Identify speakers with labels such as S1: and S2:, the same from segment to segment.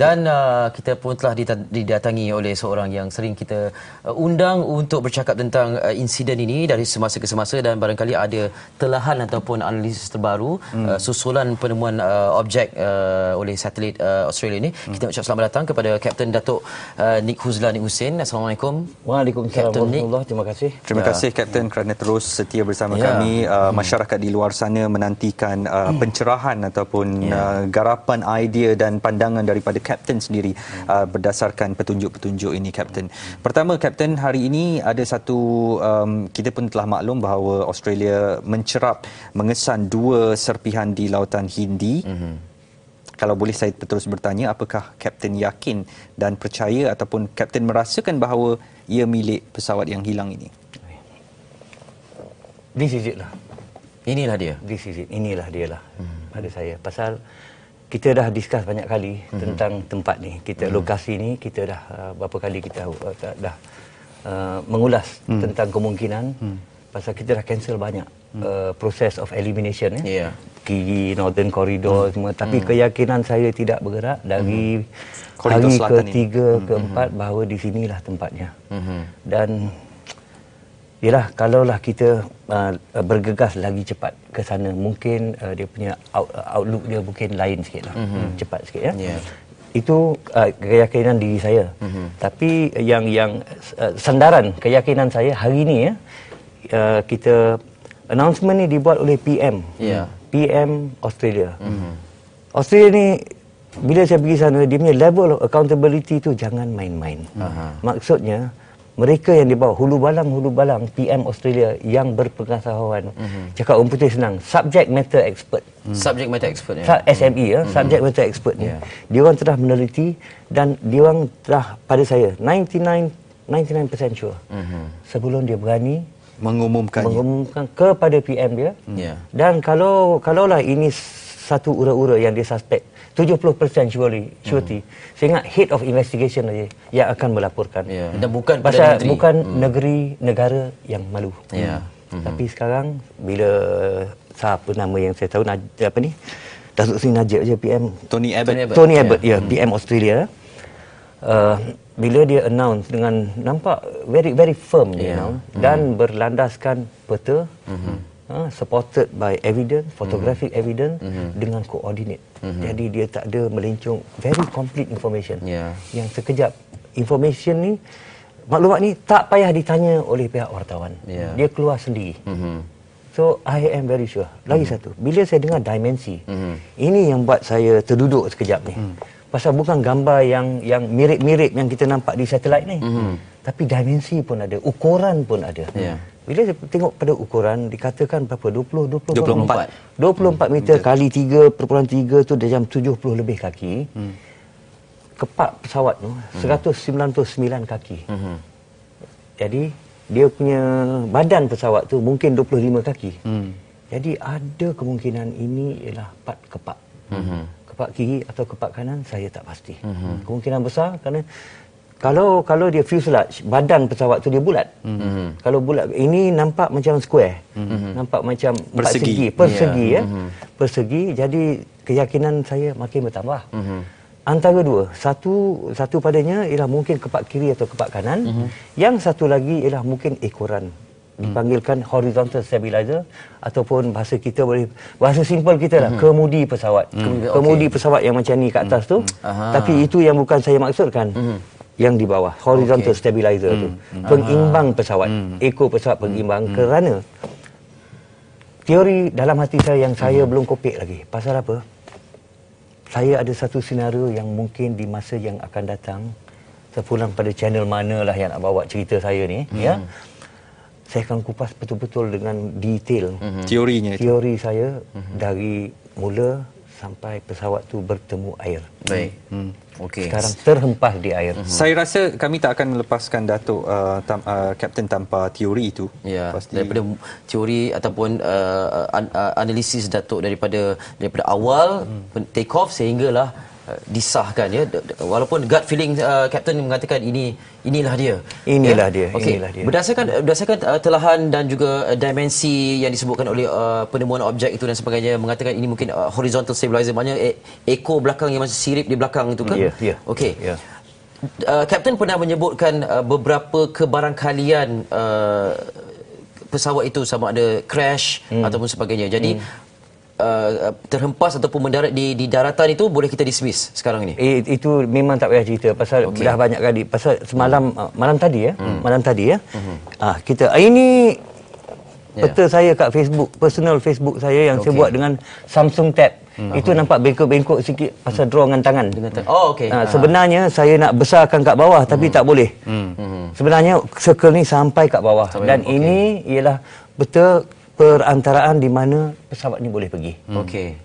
S1: Dan kita pun telah didatangi oleh seorang yang sering kita undang untuk bercakap tentang insiden ini dari semasa ke semasa, dan barangkali ada telahan ataupun analisis terbaru susulan penemuan objek oleh satelit Australia ini. Kita ucap selamat datang kepada Kapten Datuk Nick Husin. Assalamualaikum.
S2: Waalaikumsalam warahmatullahi. Terima kasih.
S3: Terima kasih Kapten kerana terus setia bersama kami. Masyarakat di luar sana menantikan pencerahan ataupun garapan, idea dan pandangan daripada Kapten sendiri berdasarkan petunjuk-petunjuk ini, Kapten. Pertama, Kapten, hari ini ada satu, kita pun telah maklum bahawa Australia mengesan 2 serpihan di Lautan Hindi. Kalau boleh saya terus bertanya, apakah Kapten yakin dan percaya ataupun Kapten merasakan bahawa ia milik pesawat yang hilang ini?
S2: This is it lah.
S1: Inilah dia.
S2: This is it. Inilah dia lah pada saya. Pasal kita dah discuss banyak kali tentang tempat ni. Lokasi ni kita dah berapa kali kita dah mengulas tentang kemungkinan. Pasal kita dah cancel banyak proses of elimination Kiri, Northern Corridor semua. Tapi keyakinan saya tidak bergerak dari hari ketiga, keempat bahawa di sinilah tempatnya. Dan yalah, kalaulah kita bergegas lagi cepat ke sana, mungkin dia punya outlook dia mungkin lain sikit lah. Cepat sikit ya. Itu keyakinan diri saya. Tapi yang sandaran keyakinan saya hari ini kita announcement ni dibuat oleh PM. PM Australia. Australia ni bila saya pergi sana, dia punya level of accountability tu jangan main-main. Maksudnya mereka yang di bawah hulu balang PM Australia yang berpengetahuan. Cakap orang putih senang, subject matter expert.
S1: Subject matter expert
S2: SME subject matter expert ni. Dia orang telah meneliti dan dia orang telah, pada saya 99% sure. Sebelum dia berani mengumumkan kepada PM dia. Dan kalaulah ini satu ura-ura yang dia suspek, 70% surety. Saya ingat head of investigation saja yang akan melaporkan.
S1: Dan bukan
S2: pasal bukan negara yang malu. Tapi sekarang bila siapa nama yang saya tahu, apa ni, Datuk Seri Najib je PM
S3: Tony
S2: Abbott PM Australia. Bila dia announce dengan nampak very firm dan berlandaskan peta, supported by evidence, photographic evidence dengan coordinate. Jadi dia tak ada melencong, very complete information. Yang sekejap information ni, maklumat ni tak payah ditanya oleh pihak wartawan. Dia keluar sendiri. So I am very sure. Lagi satu, bila saya dengar dimensi, ini yang buat saya terduduk sekejap ni. Pasal bukan gambar yang mirip-mirip yang kita nampak di satelit ni. Tapi dimensi pun ada, ukuran pun ada. Bila saya tengok pada ukuran, dikatakan berapa? 24 meter kali 3.3 tu dah jam 70 lebih kaki. Kepak pesawat tu 199 kaki. Jadi dia punya badan pesawat tu mungkin 25 kaki. Jadi ada kemungkinan ini ialah part kepak. Kepak kiri atau kepak kanan saya tak pasti. Kemungkinan besar kerana kalau dia fuselage, badan pesawat tu dia bulat. Kalau bulat, ini nampak macam square. Nampak macam persegi. Persegi, jadi keyakinan saya makin bertambah. Antara dua, satu padanya ialah mungkin kepak kiri atau kepak kanan. Yang satu lagi ialah mungkin ekoran. Dipanggilkan horizontal stabilizer, ataupun bahasa kita boleh, bahasa simple kita lah, kemudi pesawat. Kemudi pesawat yang macam ni kat atas tu. Tapi itu yang bukan saya maksudkan. Yang di bawah, horizontal stabilizer tu. Pengimbang pesawat. Eko pesawat pengimbang. Kerana teori dalam hati saya yang saya belum kopik lagi. Pasal apa? Saya ada satu senario yang mungkin di masa yang akan datang, sepulang pada channel manalah yang nak bawa cerita saya ni, saya akan kupas betul-betul dengan detail teori saya dari mula sampai pesawat tu bertemu air.
S1: Baik.
S2: Sekarang terhempas di air.
S3: Saya rasa kami tak akan melepaskan Datuk Kapten tanpa teori itu.
S1: Daripada teori ataupun analisis Datuk daripada awal take off sehinggalah disahkan ya, walaupun gut feeling Kapten mengatakan inilah dia.
S2: Inilah dia.
S1: Okey.
S2: Inilah dia.
S1: Berdasarkan telahan dan juga dimensi yang disebutkan oleh penemuan objek itu dan sebagainya, mengatakan ini mungkin horizontal stabilizer, maknanya ekor belakang yang masih sirip di belakang itu kan?
S2: Ya.
S1: Okey.
S2: Ya.
S1: Kapten pernah menyebutkan beberapa kebarangkalian pesawat itu sama ada crash ataupun sebagainya. Jadi terhempas ataupun mendarat di daratan itu boleh kita dismiss sekarang ini.
S2: Itu memang tak payah cerita pasal dah banyak kali pasal semalam malam tadi kita ini peta saya kat Facebook, personal Facebook saya yang saya buat dengan Samsung Tab. Itu nampak bengkok-bengkok sikit pasal draw dengan tangan. Sebenarnya saya nak besarkan kat bawah tapi tak boleh. Sebenarnya circle ni sampai kat bawah dan ini ialah betul perantaraan di mana pesawat ni boleh pergi.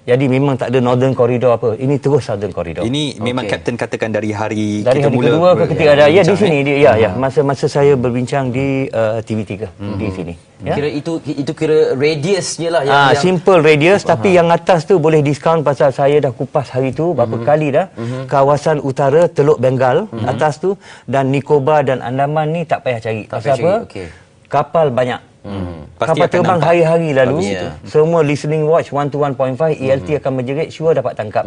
S2: Jadi memang tak ada northern corridor apa. Ini terus southern corridor.
S3: Ini memang Kapten katakan dari hari
S2: kita
S3: mula
S2: kedua ke ketiga ada. Ya di sini dia masa saya berbincang di TV3 di sini. Ya?
S1: Kira itu kira radiusnya lah yang
S2: simple radius tapi yang atas tu boleh diskaun pasal saya dah kupas hari tu berapa kali dah. Kawasan utara Teluk Bengal atas tu dan Nicobar dan Andaman ni tak payah cari. Pasal apa? Kapal banyak. Kapal terbang hari-hari lalu semua listening watch 1 to 1.5 ELT akan menjerit sure dapat tangkap.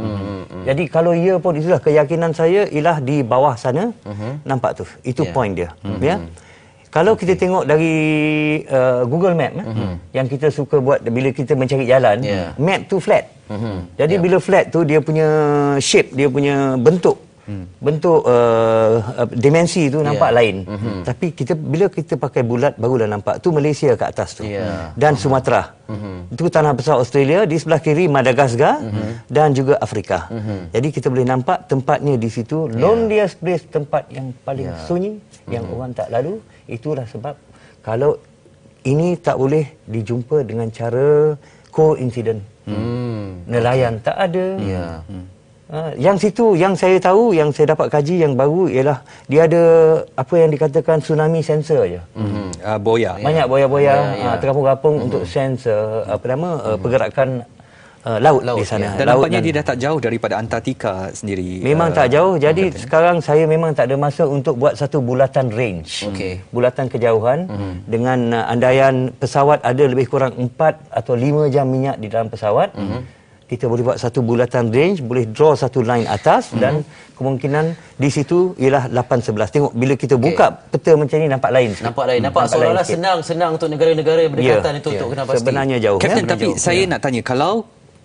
S2: Jadi kalau ia pun itulah keyakinan saya ialah di bawah sana nampak tu. Itu point dia. Ya. Kalau kita tengok dari Google Map yang kita suka buat bila kita mencari jalan, map tu flat. Jadi bila flat tu dia punya shape, dia punya bentuk dimensi tu nampak lain. Tapi bila kita pakai bulat barulah nampak tu Malaysia kat atas tu. Dan Sumatera. Itu tanah besar Australia, di sebelah kiri Madagaskar dan juga Afrika. Jadi kita boleh nampak tempatnya di situ loneliest place, tempat yang paling sunyi yang orang tak lalu. Itulah sebab kalau ini tak boleh dijumpa dengan cara coincident. Nelayan tak ada. Yang situ yang saya tahu, yang saya dapat kaji yang baru ialah dia ada apa yang dikatakan tsunami sensor je.
S3: Boya.
S2: Banyak boya-boya terapung-rapung untuk sensor pergerakan laut di sana.
S3: Dan nampaknya dia dah tak jauh daripada Antartika sendiri.
S2: Memang tak jauh. Jadi sekarang saya memang tak ada masa untuk buat satu bulatan range. Bulatan kejauhan dengan andaian pesawat ada lebih kurang 4 atau 5 jam minyak di dalam pesawat. Kita boleh buat satu bulatan range, boleh draw satu line atas dan kemungkinan di situ ialah 8-11. Tengok bila kita buka peta macam ni nampak lain.
S1: Nampak seolah-olah senang untuk negara-negara berdekatan itu untuk kena pasti.
S2: Sebenarnya jauh.
S3: Kapten, tapi saya nak tanya,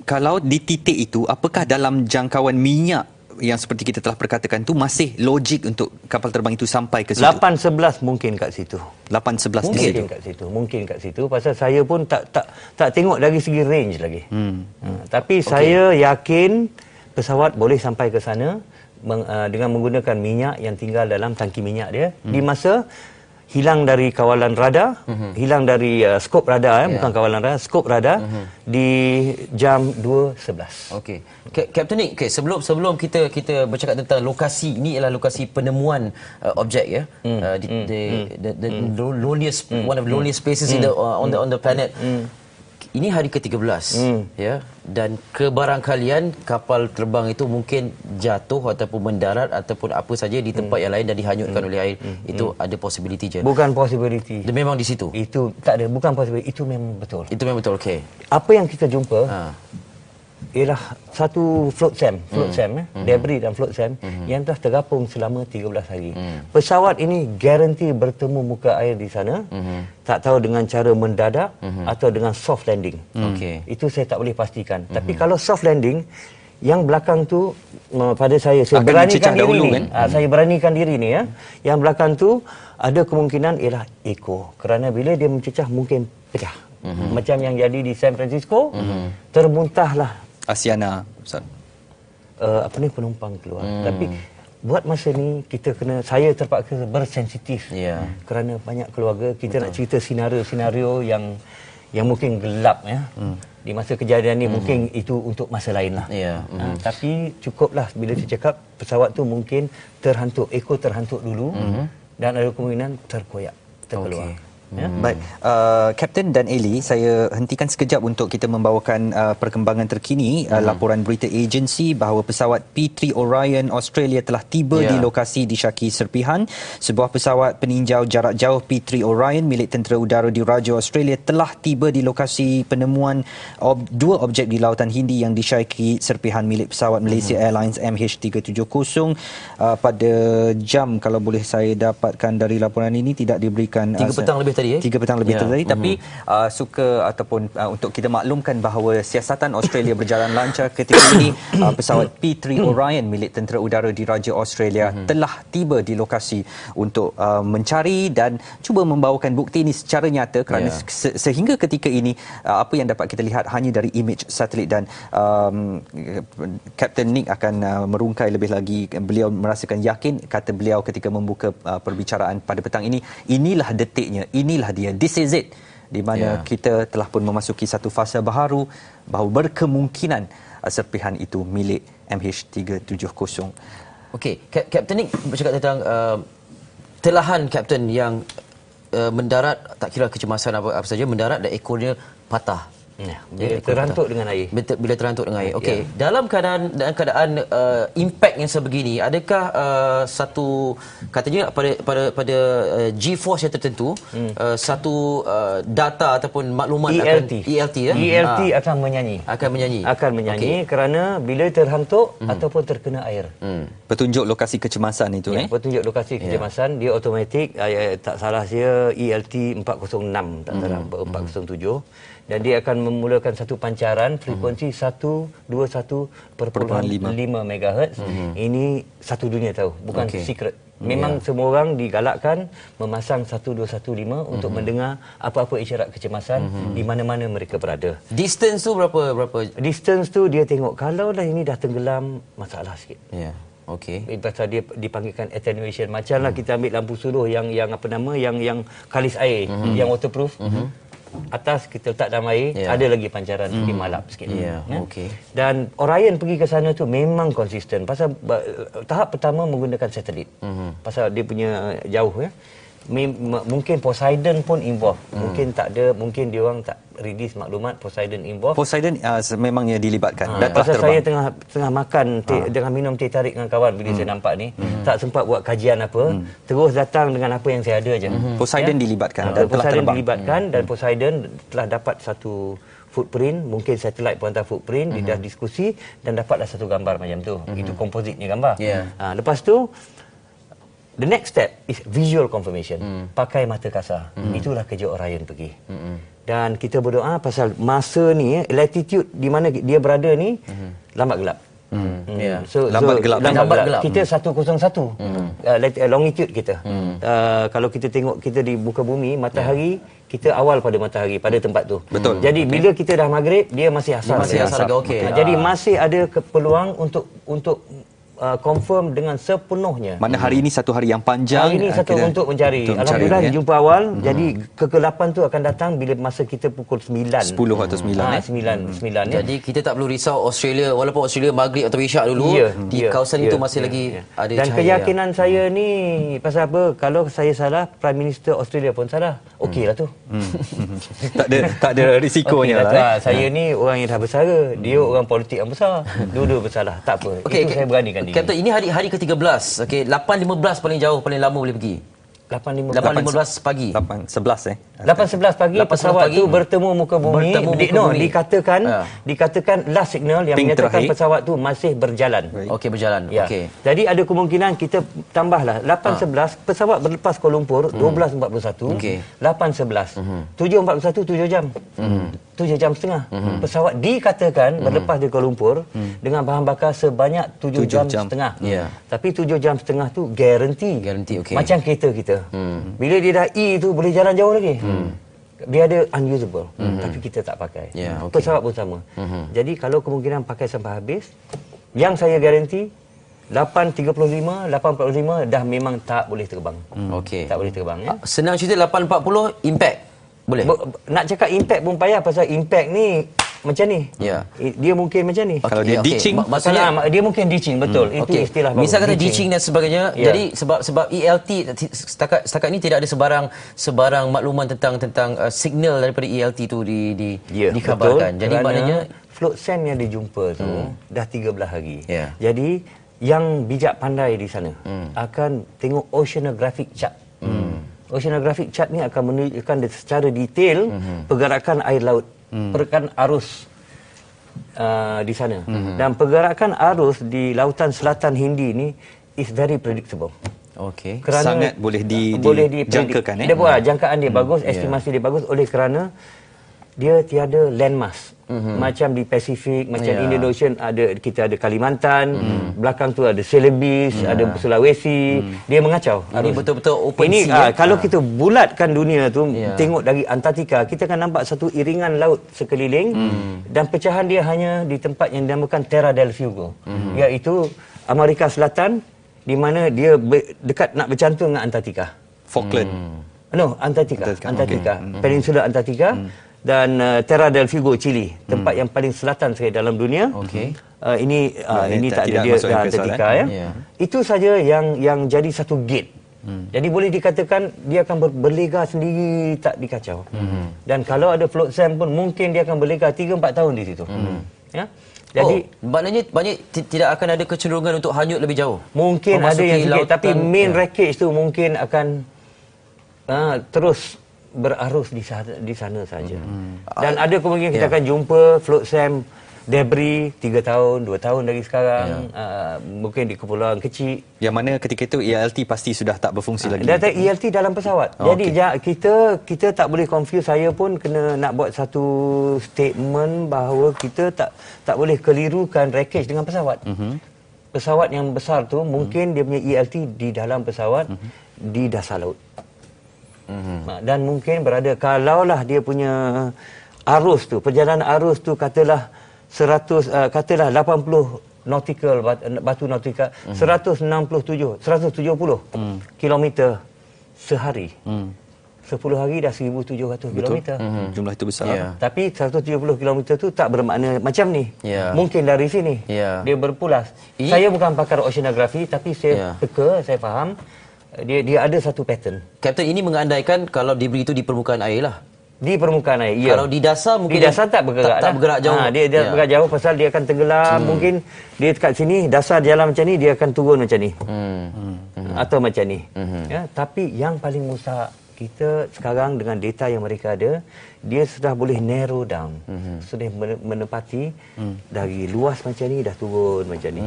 S3: kalau di titik itu, apakah dalam jangkauan minyak yang seperti kita telah perkatakan tu masih logik untuk kapal terbang itu sampai ke situ?
S2: 8-11 mungkin kat situ.
S3: 8-11
S2: mungkin kat situ. Pasal saya pun tak tengok dari segi range lagi. Tapi saya yakin pesawat boleh sampai ke sana dengan menggunakan minyak yang tinggal dalam tangki minyak dia di masa hilang dari kawalan radar, hilang dari skop radar, bukan kawalan radar, skop radar di jam 2.11.
S1: Okey. Kapten Nick, sebelum kita bercakap tentang lokasi, ini ialah lokasi penemuan objek ya. The loneliest, one of the loneliest places on the planet. Ini hari ke-13 ya, dan kebarangkalian kapal terbang itu mungkin jatuh ataupun mendarat ataupun apa saja di tempat yang lain dan dihanyutkan oleh air. Itu ada possibility je.
S2: Bukan possibility.
S1: Dia memang di situ.
S2: Itu tak ada, bukan possibility, itu memang betul.
S1: Itu memang betul. Okey.
S2: Apa yang kita jumpa ialah satu float sam, debris dan float sam yang telah terapung selama 13 hari. Pesawat ini garanti bertemu muka air di sana. Tak tahu dengan cara mendadak atau dengan soft landing. Itu saya tak boleh pastikan. Tapi kalau soft landing, yang belakang tu pada saya beranikan diri ni. Saya beranikan diri ni ya. Yang belakang tu ada kemungkinan ialah eco. Kerana bila dia mencecah mungkin pecah. Macam yang jadi di San Francisco, termuntahlah
S3: Asiana, Ustaz.
S2: Penumpang keluar. Tapi buat masa ni saya terpaksa bersensitif. Kerana banyak keluarga kita nak cerita senario yang mungkin gelap ya. Di masa kejadian ni mungkin itu untuk masa lain lah. Tapi cukuplah bila saya cakap pesawat tu mungkin terhantuk, ekor terhantuk dulu dan ada kemungkinan terkoyak, terkeluar.
S3: Baik, Kapten dan Eli, saya hentikan sekejap untuk kita membawakan perkembangan terkini. Laporan berita agensi bahawa pesawat P3 Orion Australia telah tiba di lokasi disyaki serpihan. Sebuah pesawat peninjau jarak jauh P3 Orion milik Tentera Udara Diraja Australia telah tiba di lokasi penemuan dua objek di Lautan Hindi yang disyaki serpihan milik pesawat Malaysia Airlines MH370 pada jam, kalau boleh saya dapatkan dari laporan ini, tidak diberikan
S1: 3 petang lebih tadi
S3: 3 petang lebih tadi, tapi suka ataupun untuk kita maklumkan bahawa siasatan Australia berjalan lancar ketika ini. Pesawat P3 Orion milik Tentera Udara Diraja Australia telah tiba di lokasi untuk mencari dan cuba membawakan bukti ini secara nyata, kerana sehingga ketika ini apa yang dapat kita lihat hanya dari imej satelit, dan Kapten Nick akan merungkai lebih lagi. Beliau merasakan yakin, kata beliau ketika membuka perbicaraan pada petang ini, inilah detiknya, inilah dia, this is it, di mana kita telah pun memasuki satu fasa baharu bahawa berkemungkinan serpihan itu milik MH370.
S1: Okey, Kapten Nick bercakap tentang telahan Kapten yang mendarat, tak kira kecemasan apa saja, mendarat dan ekornya patah.
S2: Bila terantuk dengan air.
S1: Bila terantuk dengan air. Okey, dalam keadaan impact yang sebegini, adakah satu, katanya pada G-force yang tertentu, satu data ataupun maklumat
S2: ELT akan menyanyi. Akan menyanyi kerana bila terhantuk ataupun terkena air.
S3: Petunjuk lokasi kecemasan itu,
S2: petunjuk lokasi kecemasan dia automatik, tak salah saya ELT 406, tak salah 407, dan dia akan memulakan satu pancaran frekuensi 121.5 MHz. Ini satu dunia tahu, bukan secret. Memang semua orang digalakkan memasang 1215 untuk mendengar apa-apa isyarat kecemasan di mana-mana mereka berada.
S1: Distance tu berapa?
S2: Distance tu dia tengok, kalau dah ini dah tenggelam, masalah sikit.
S1: Okey.
S2: Pasal dia dipanggilkan attenuation. Macamlah kita ambil lampu suruh yang kalis air, yang waterproof. Atas kita letak dalam air, ada lagi pancaran di malap sikit.
S1: Okey.
S2: Dan Orion pergi ke sana tu memang konsisten. Pasal tahap pertama menggunakan satelit. Pasal dia punya jauh mungkin Poseidon pun involve. Mungkin tak ada, mungkin dia orang tak release maklumat Poseidon involve.
S3: Poseidon memangnya dilibatkan. Dan
S2: pasal saya tengah makan tengah minum teh tarik dengan kawan bila saya nampak ni, tak sempat buat kajian apa, terus datang dengan apa yang saya ada aje.
S3: Poseidon dilibatkan dan telah
S2: Poseidon
S3: terbang.
S2: dilibatkan dan Poseidon telah dapat satu footprint, mungkin satellite pun hantar footprint, dia dah diskusi dan dapatlah satu gambar macam tu. Itu kompositnya gambar. Lepas tu the next step is visual confirmation. Pakai mata kasar. Itulah kerja Orion pergi. Dan kita berdoa pasal masa ni, latitude di mana dia berada ni lambat gelap.
S3: Lambat gelap.
S2: Kita 101 longitude kita. Kalau kita tengok kita di muka bumi, matahari kita awal pada matahari pada tempat tu.
S3: Betul.
S2: Jadi bila kita dah maghrib, dia masih asal. Jadi masih ada peluang untuk confirm dengan sepenuhnya.
S3: Mana hari ini satu hari yang panjang.
S2: Hari ini satu untuk mencari. Alhamdulillah jumpa awal. Jadi kegelapan tu akan datang bila masa kita pukul 9.
S3: 10 atau 9.
S2: 9
S1: Jadi kita tak perlu risau Australia, walaupun Australia maghrib atau isyak dulu, di kawasan itu masih lagi ada
S2: dan
S1: cahaya.
S2: keyakinan saya ni pasal apa? Kalau saya salah, Prime Minister Australia pun salah. Okeylah tu.
S3: tak ada risikonya lah.
S2: Saya ni orang yang dah bersara, dia orang politik yang besar. Dua-dua bersalah. Tak apa. Itu saya beranikan diri.
S1: Kapten, ini hari ke-13. Okey, 8.15 paling jauh, paling lama boleh pergi. 8.15 pagi.
S2: 8.11 pagi pesawat tu bertemu muka bumi. Dikatakan last signal yang menyatakan pesawat tu masih berjalan.
S1: Okey, berjalan. Okey.
S2: Jadi ada kemungkinan kita tambahlah 8.11 pesawat berlepas Kuala Lumpur 12.41. 8.11 7.41 7 jam. 7 jam setengah. Pesawat dikatakan berlepas dari Kuala Lumpur dengan bahan bakar sebanyak 7 jam setengah. Tapi 7 jam setengah tu guarantee.
S1: Okey.
S2: Macam kereta kita. Bila dia dah tu boleh jalan jauh lagi. Dia ada unusable. Tapi kita tak pakai. Pesawat pun sama. Jadi kalau kemungkinan pakai sampai habis, yang saya garanti 8.35, 8.45 dah memang tak boleh terbang.
S1: Okey.
S2: Tak boleh terbang.
S1: Senang cerita 8.40 impact. Boleh.
S2: Nak cakap impact pun payah pasal impact ni macam ni.
S1: Ya.
S2: Dia mungkin macam ni.
S3: Kalau dia ditching,
S2: Maksudnya dia mungkin ditching, betul. Itu istilah baru.
S1: Misal kata ditching dan sebagainya.
S2: Ya.
S1: Jadi sebab ELT setakat ini tidak ada sebarang makluman tentang signal daripada ELT tu dikhabarkan.
S2: Betul,
S1: Jadi maknanya
S2: float sand yang dijumpa tu dah 13 hari.
S1: Ya.
S2: Jadi yang bijak pandai di sana akan tengok oceanographic chart. Oceanographic chart ni akan menunjukkan secara detail pergerakan air laut, pergerakan arus di sana. Dan pergerakan arus di lautan selatan Hindi ni is very predictable.
S1: okey.
S3: sangat boleh dijangkakan.
S2: Dia buat jangkaan dia bagus, estimasi dia bagus oleh kerana dia tiada landmass. Macam di Pasifik, macam Indonesia kita ada Kalimantan, belakang tu ada Celebes, ada Sulawesi. Dia mengacau.
S1: Ini betul-betul open
S2: Ini
S1: sea.
S2: kalau kita bulatkan dunia tu, tengok dari Antartika, kita akan nampak satu iringan laut sekeliling dan pecahan dia hanya di tempat yang dinamakan Terra del Fuego, iaitu Amerika Selatan, di mana dia dekat nak bercantum dengan Antartika.
S3: Falkland.
S2: No, Antartika. Peninsula Antartika. Dan Terra del Fuego, Chile, tempat yang paling selatan sekali dalam dunia.
S1: Okey.
S2: Ini tak ada dia Antartika ya. Itu saja yang jadi satu gate. Jadi boleh dikatakan dia akan berlega sendiri, tak dikacau. Dan kalau ada float sand pun mungkin dia akan berlega 3-4 tahun di situ. Ya. Jadi
S1: maknanya tidak akan ada kecenderungan untuk hanyut lebih jauh.
S2: Mungkin ada yang sikit, tapi main wreckage tu mungkin akan terus berarus di sana saja. Dan ada kemungkinan kita akan jumpa float sand debris 3 tahun, 2 tahun dari sekarang, mungkin di kepulauan kecil.
S3: Yang mana ketika itu ELT pasti sudah tak berfungsi lagi.
S2: Data ELT dalam pesawat. Jadi kita tak boleh confuse. Saya pun kena nak buat satu statement bahawa kita tak boleh kelirukan wreckage dengan pesawat. Pesawat yang besar tu mungkin dia punya ELT di dalam pesawat di dasar laut. Dan mungkin berada, kalaulah dia punya arus tu, perjalanan arus tu katalah 80 nautical batu nautika 170 kilometer sehari. 10 hari dah 1,700 kilometer.
S3: Jumlah itu besar.
S2: Tapi 170 kilometer tu tak bermakna macam ni. Mungkin dari sini dia berpulas. Saya bukan pakar oceanografi, tapi saya teka, saya faham dia ada satu pattern.
S1: Kapten, ini mengandaikan kalau debris itu di permukaan air lah.
S2: Di permukaan air, ya.
S1: Kalau di dasar mungkin
S2: di dasar tak bergerak.
S1: Tak bergerak jauh.
S2: Dia bergerak jauh pasal dia akan tenggelam. Mungkin dia dekat sini, dasar jalan macam ni, dia akan turun macam ni. Atau macam ni. Ya, tapi yang paling mustahak, kita sekarang dengan data yang mereka ada, dia sudah boleh narrow down. Sudah menepati dari luas macam ni dah turun macam ni.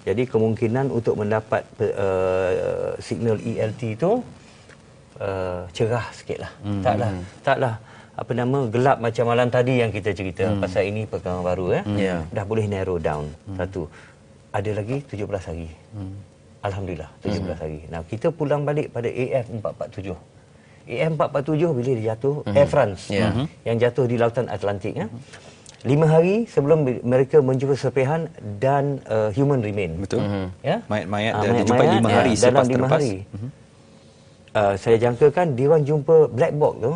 S2: Jadi kemungkinan untuk mendapat signal ELT itu cerah sikitlah. Taklah gelap macam malam tadi yang kita cerita. Pasal ini perkembangan baru dah boleh narrow down. Satu. Ada lagi 17 hari. Alhamdulillah 17 hari. Nah, kita pulang balik pada AF447. AF447 bila dia jatuh, Air France yang jatuh di lautan Atlantik 5 hari sebelum mereka menjumpa serpihan dan human remain.
S3: Betul. Mayat-mayat dah dijumpai 5 hari selepas terlepas.
S2: Saya jangkakan dia orang jumpa black box tu.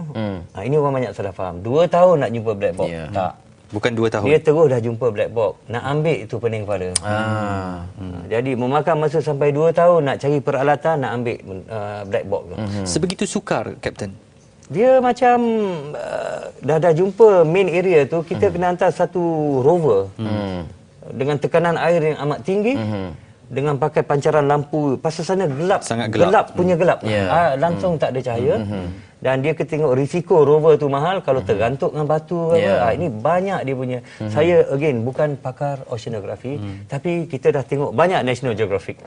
S2: Ini orang banyak salah faham. 2 tahun nak jumpa black box. Tak.
S3: Bukan 2 tahun.
S2: Dia terus dah jumpa black box. Nak ambil itu pening kepala. Jadi memakan masa sampai 2 tahun nak cari peralatan nak ambil black box tu.
S3: Sebegitu sukar, Kapten?
S2: Dia macam dah jumpa main area tu, kita kena hantar satu rover dengan tekanan air yang amat tinggi. Dengan pakai pancaran lampu, pasal sana gelap.
S3: Sangat gelap.
S2: Gelap. Langsung tak ada cahaya. Dan dia tengok risiko rover tu mahal kalau tergantuk dengan batu ini banyak dia punya. Saya again bukan pakar oceanografi, tapi kita dah tengok banyak National Geographic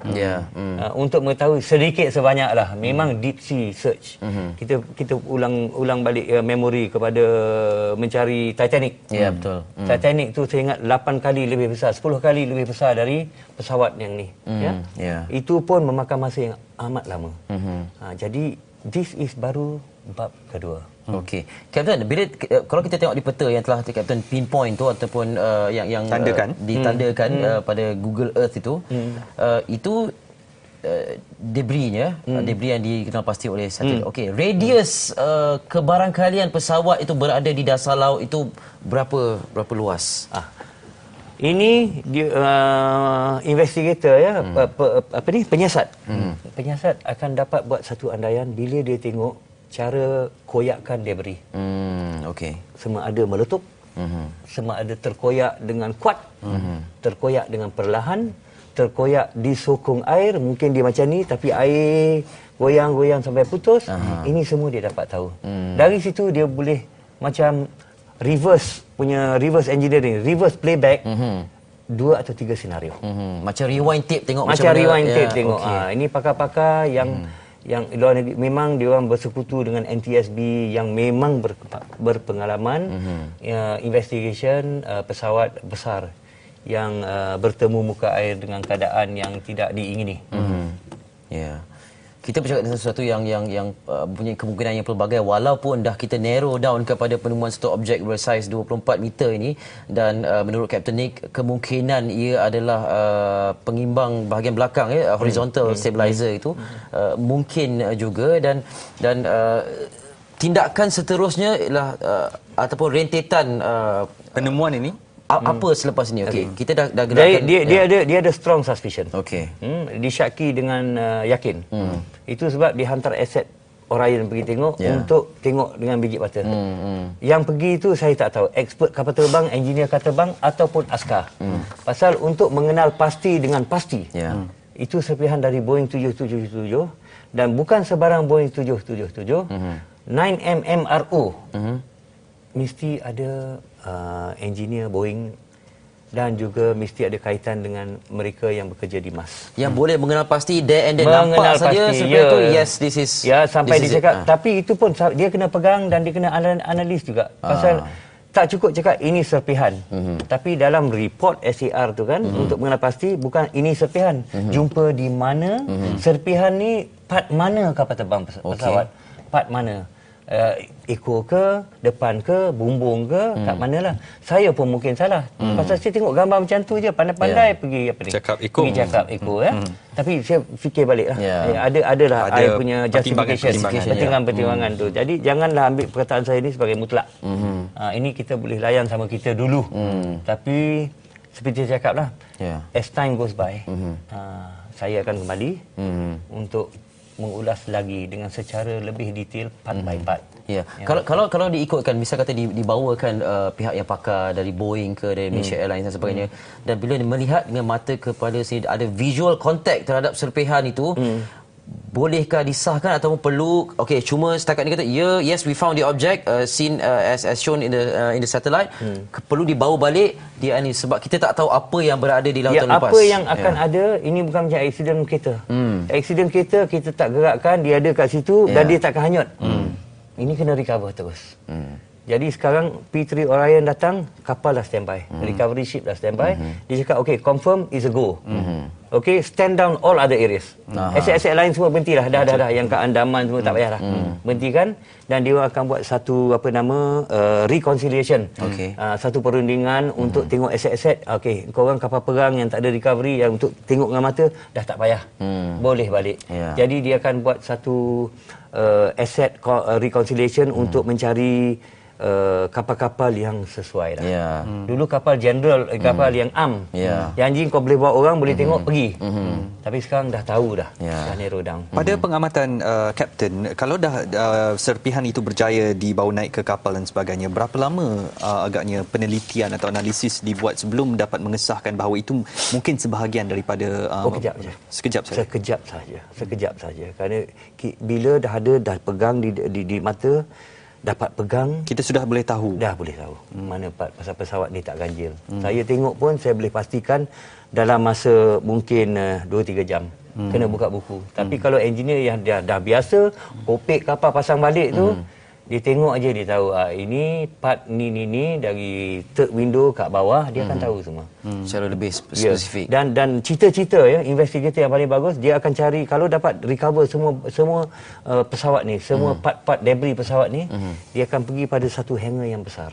S2: untuk mengetahui sedikit sebanyaklah. Memang deep sea search. Kita ulang balik memori kepada mencari Titanic.
S1: Betul.
S2: Titanic tu saya ingat 8 kali lebih besar, 10 kali lebih besar dari pesawat yang ni. Itu pun memakan masa yang amat lama. Jadi this is baru bab kedua.
S1: Okey. Kapten, kalau kita tengok di peta yang telah Kapten pinpoint tu ataupun yang
S3: ditandakan
S1: pada Google Earth itu debrisnya, debris yang dikenal pasti oleh satelit. Okey, radius kebarangkalian pesawat itu berada di dasar laut itu berapa luas?
S2: Ini investigator ya, penyiasat. Penyiasat akan dapat buat satu andaian bila dia tengok cara koyakkan debris.
S1: Okey.
S2: Sama ada meletup, sama ada terkoyak dengan kuat, terkoyak dengan perlahan, terkoyak disokong air, mungkin dia macam ni tapi air goyang-goyang sampai putus. Ini semua dia dapat tahu. Dari situ dia boleh macam reverse engineering, reverse playback, 2 atau 3 senario.
S1: Macam rewind tape tengok
S2: macam rewind
S1: ya,
S2: tape tengok. Ini pakar-pakar yang luar negeri, memang diorang bersekutu dengan NTSB yang memang berpengalaman investigation pesawat besar yang bertemu muka air dengan keadaan yang tidak diingini.
S1: Ya. Kita bercakap tentang sesuatu yang punya kemungkinan yang pelbagai, walaupun dah kita narrow down kepada penemuan satu objek bersaiz 24 meter ini, dan menurut Captain Nick kemungkinan ia adalah pengimbang bahagian belakang horizontal stabilizer itu mungkin juga, dan tindakan seterusnya ialah ataupun rentetan
S3: penemuan ini
S1: apa selepas ini. Okey, kita dah gerakkan.
S2: Dia ada strong suspicion.
S1: Okey.
S2: Disyaki dengan yakin. Itu sebab dihantar aset Orion pergi tengok untuk tengok dengan biji mata. Yang pergi itu saya tak tahu, expert kapal terbang, engineer kapal terbang ataupun askar. Pasal untuk mengenal pasti dengan pasti. Itu serpihan dari Boeing 777 dan bukan sebarang Boeing 777. 9MMRO. Mesti ada engineer Boeing dan juga mesti ada kaitan dengan mereka yang bekerja di MAS.
S1: Yang boleh mengenal pasti there and then nampak saja serpihan itu, yes, this is.
S2: Ya, sampai dia cakap, tapi itu pun dia kena pegang dan dia kena analis juga. Pasal tak cukup cakap ini serpihan. Tapi dalam report SAR tu kan, untuk mengenal pasti bukan ini serpihan. Jumpa di mana, serpihan ni part mana kapal terbang pesawat. Part mana? Ekor ke, depan ke, bumbung ke, kat manalah. Saya pun mungkin salah. Pasal saya tengok gambar macam tu je, pandai-pandai pergi apa ni?
S3: Cakap ekor.
S2: Pergi cakap ekor Tapi saya fikir baliklah. Adalah I punya justification, pertimbangan tu. Jadi janganlah ambil perkataan saya ni sebagai mutlak. Ini kita boleh layan sama kita dulu. Tapi seperti saya cakaplah, as time goes by, saya akan kembali untuk mengulas lagi dengan secara lebih detail part by part.
S1: Ya. Kalau diikutkan, misal kata dibawakan pihak yang pakar dari Boeing ke dari Malaysia Airlines dan sebagainya, dan bila melihat dengan mata kepala sendiri ada visual contact terhadap serpihan itu, bolehkah disahkan ataupun perlu cuma setakat ni kata yes, we found the object seen as shown in the satellite, perlu dibawa balik dia ni sebab kita tak tahu apa yang berada di lautan lepas.
S2: Apa yang akan ada ini bukan macam aksiden kereta. Aksiden kereta kita tak gerakkan, dia ada kat situ dan dia takkan hanyut. Ini kena recover terus. Jadi sekarang P3 Orion datang, kapal dah standby, recovery ship dah standby. Dia cakap confirm is a go. Stand down all other areas. Aset-aset lain semua berhentilah. Dah yang kat Andaman semua tak payahlah. Berhentikan dan dia akan buat satu reconciliation. Satu perundingan untuk tengok aset-aset. Korang kapal perang yang tak ada recovery, yang untuk tengok dengan mata dah tak payah. Boleh balik. Jadi dia akan buat satu asset reconciliation untuk mencari kapal-kapal yang sesuai lah. Dulu kapal general, kapal yang janji kau boleh bawa orang, boleh tengok pergi. Tapi sekarang dah tahu dah narrow down.
S3: Pada pengamatan Kapten, kalau dah serpihan itu berjaya dibawa naik ke kapal dan sebagainya, berapa lama agaknya penelitian atau analisis dibuat sebelum dapat mengesahkan bahawa itu mungkin sebahagian daripada
S2: sekejap saja. Kerana bila dah pegang di mata, dapat pegang,
S3: kita sudah boleh tahu.
S2: Dah boleh tahu mana pasal pesawat ni tak ganjil. Saya tengok pun saya boleh pastikan dalam masa mungkin 2-3 jam. Kena buka buku. Tapi kalau engineer yang dah biasa kopek kapal pasang balik tu, Dia tengok aja, dia tahu ini part ni dari third window kat bawah, dia akan tahu semua.
S1: Secara lebih spesifik.
S2: Dan cita-cita ya, investigator yang paling bagus, dia akan cari kalau dapat recover semua pesawat ni, semua part-part debris pesawat ni, dia akan pergi pada satu hangar yang besar.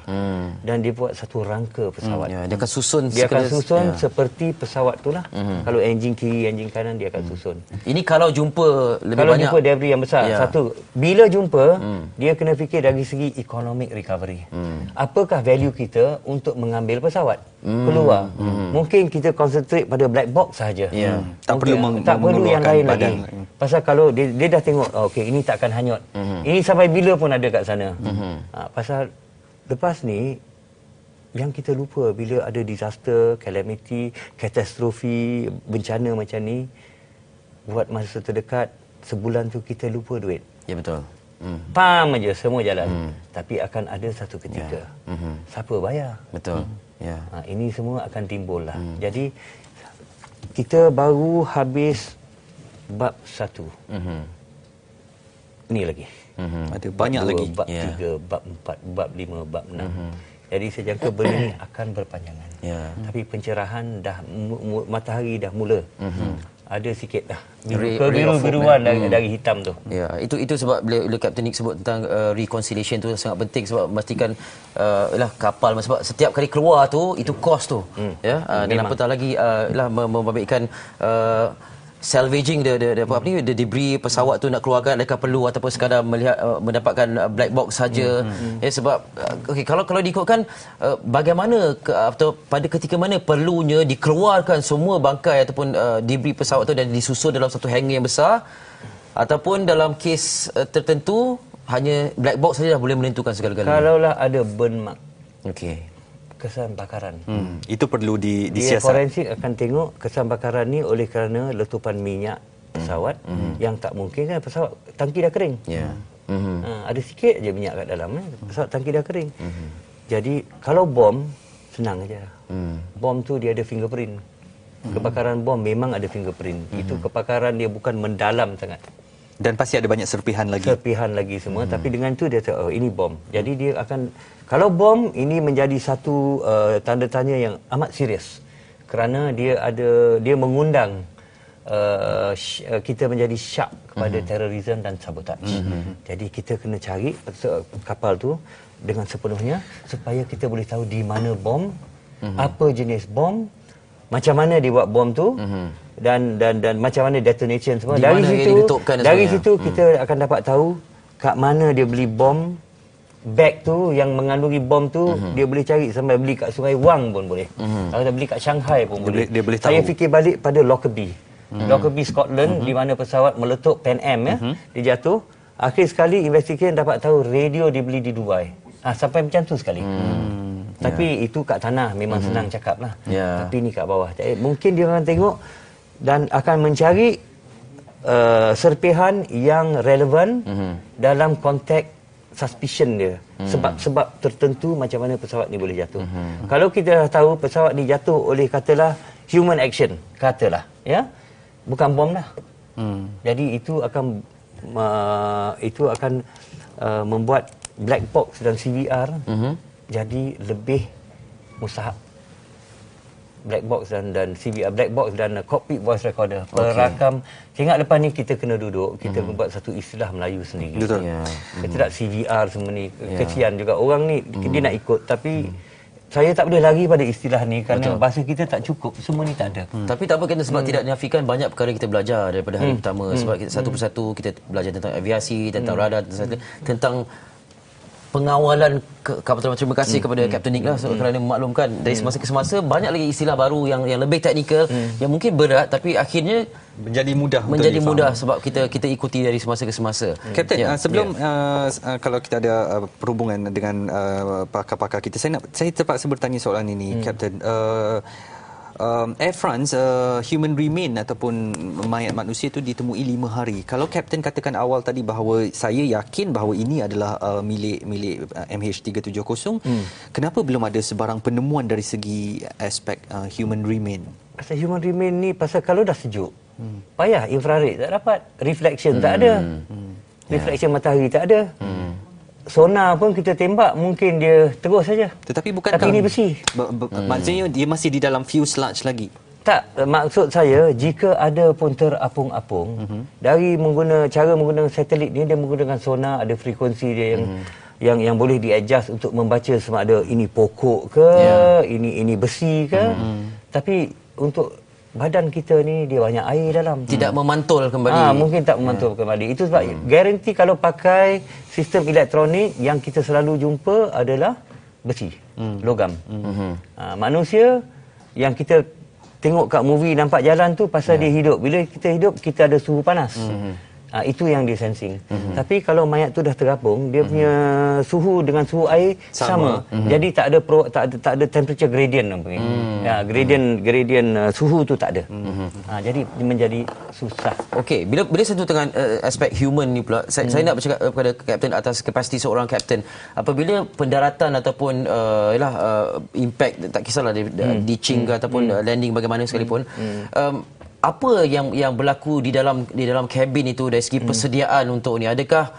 S2: Dan dia buat satu rangka pesawat.
S1: Dia akan susun
S2: seperti pesawat tu lah. Kalau enjin kiri, enjin kanan, dia akan susun.
S1: Ini kalau jumpa lebih
S2: kalau
S1: banyak,
S2: jumpa debris yang besar, satu, bila jumpa, dia kena fikir dari segi economic recovery. Apakah value kita untuk mengambil pesawat keluar? Mungkin kita concentrate pada black box sahaja.
S3: Tak perlu
S2: yang lain
S3: badan
S2: lagi. Pasal kalau dia dah tengok, okey, ini takkan hanyut. Ini sampai bila pun ada kat sana. Pasal lepas ni yang kita lupa bila ada disaster, calamity, katastrofi, bencana macam ni, buat masa terdekat sebulan tu kita lupa duit.
S1: Ya, betul.
S2: Pam aja semua jalan. Tapi akan ada satu ketika siapa bayar?
S1: Betul.
S2: Ini semua akan timbul lah. Jadi kita baru habis bab 1. Ni lagi.
S3: Ada banyak
S2: bab 2,
S3: lagi.
S2: Bab 3, bab 4, bab 5, bab 6. Jadi saya jangka benda ni akan berpanjangan. Tapi pencerahan dah matahari dah mula. Ada sikit dah kebiru-biruan dari hitam tu.
S1: Ya, itu sebab bila Kapten Nick sebut tentang reconciliation tu sangat penting, sebab memastikan kapal, sebab setiap kali keluar tu itu kos tu. Dan apatah lagi membabitkan salvaging the debris pesawat tu nak keluarkan, adakah perlu ataupun sekadar melihat mendapatkan black box saja. Sebab kalau diikutkan bagaimana atau pada ketika mana perlunya dikeluarkan semua bangkai ataupun debris pesawat tu dan disusun dalam satu hangar yang besar, ataupun dalam kes tertentu hanya black box saja dah boleh menentukan segala-galanya.
S2: Kalaulah ada burn mark, kesan bakaran,
S3: itu perlu
S2: dia
S3: disiasat.
S2: forensik akan tengok kesan bakaran ni oleh kerana letupan minyak pesawat yang tak mungkin kan, pesawat tangki dah kering. Ada sikit aja minyak kat dalam, pesawat tangki dah kering. Jadi kalau bom senang aja. Bom tu dia ada fingerprint. Kebakaran bom memang ada fingerprint. Itu kebakaran dia bukan mendalam sangat.
S3: Dan pasti ada banyak serpihan lagi.
S2: Semua. Tapi dengan tu dia tahu, ini bom. Jadi dia akan, kalau bom ini menjadi satu tanda tanya yang amat serius, kerana dia mengundang kita menjadi syak kepada terorisme dan sabotage. Jadi kita kena cari kapal tu dengan sepenuhnya supaya kita boleh tahu di mana bom, apa jenis bom, macam mana dia buat bom tu, dan macam mana detonation semua. Dari situ kita akan dapat tahu kat mana dia beli bom. Bag tu yang mengandungi bom tu dia boleh cari sampai beli kat Sungai Wang pun boleh. Kalau dia beli kat Shanghai pun boleh.
S3: Dia boleh tahu.
S2: Saya fikir balik pada Lockerbie. Lockerbie Scotland, di mana pesawat meletup Pan Am dia jatuh. Akhir sekali investigator dapat tahu radio dibeli di Dubai. Sampai macam tu sekali. Tapi itu kat tanah memang senang cakap lah. Tapi ni kat bawah. Mungkin dia akan tengok dan akan mencari serpihan yang relevan dalam konteks suspicion dia. Sebab tertentu macam mana pesawat ni boleh jatuh. Kalau kita dah tahu pesawat ni jatuh oleh katalah human action, katalah, ya, bukan bom dah. Jadi itu akan membuat black box dan CVR jadi lebih mustahak. Black box dan CVR, black box dan cockpit voice recorder, perakam. Ingat lepas ni kita kena duduk, kita membuat satu istilah Melayu sendiri.
S3: Betul.
S2: Kita tak CVR semua ni. Kesian juga orang ni, dia nak ikut tapi saya tak boleh lari pada istilah ni kerana bahasa kita tak cukup. Semua ni tak ada.
S1: Tapi tak apa, kena sebab tidak dinafikan banyak perkara kita belajar daripada hari pertama. Sebab satu persatu kita belajar tentang aviasi, tentang radar, tentang pengawalan kapal. Terima kasih kepada Kapten Nick lah kerana memaklumkan dari semasa ke semasa banyak lagi istilah baru yang lebih teknikal, yang mungkin berat tapi akhirnya
S3: menjadi mudah
S1: sebab kita ikuti dari semasa ke semasa.
S3: Kapten, sebelum kalau kita ada perhubungan dengan pakar-pakar kita, saya terpaksa bertanya soalan ini, Kapten. Air France, human remain ataupun mayat manusia itu ditemui 5 hari. Kalau Kapten katakan awal tadi bahawa saya yakin bahawa ini adalah milik MH370, kenapa belum ada sebarang penemuan dari segi aspek human remain?
S2: Pasal human remain ni, pasal kalau dah sejuk, payah infrared tak dapat, reflection tak ada, reflection matahari tak ada. sonar pun kita tembak mungkin dia terus saja.
S3: Tetapi bukan
S2: Tapi ini besi.
S3: Maksudnya dia masih di dalam fuselage lagi.
S2: Tak, maksud saya jika ada pun terapung-apung dari cara menggunakan satelit ni, dia menggunakan sonar, ada frekuensi dia yang boleh di-adjust untuk membaca sama ada ini pokok ke, ini besi ke. Tapi untuk badan kita ni dia banyak air dalam.
S1: Tidak memantul kembali.
S2: Mungkin tak memantul kembali. Itu sebab garanti kalau pakai sistem elektronik yang kita selalu jumpa adalah besi, logam. Manusia yang kita tengok kat movie nampak jalan tu pasal dia hidup. Bila kita hidup, kita ada suhu panas. Itu yang dia sensing. Tapi kalau mayat tu dah terapung, dia punya suhu dengan suhu air sama. Jadi tak ada temperature gradient namanya. Gradient suhu tu tak ada. Jadi menjadi susah.
S1: Okey, bila sentuh dengan aspek human ni pula, saya nak bercakap kepada Kapten atas kapasiti seorang kapten. Apabila pendaratan ataupun impact, tak kisahlah ditching ke ataupun landing bagaimana sekalipun, apa yang berlaku di dalam kabin itu dari segi persediaan untuk ni? Adakah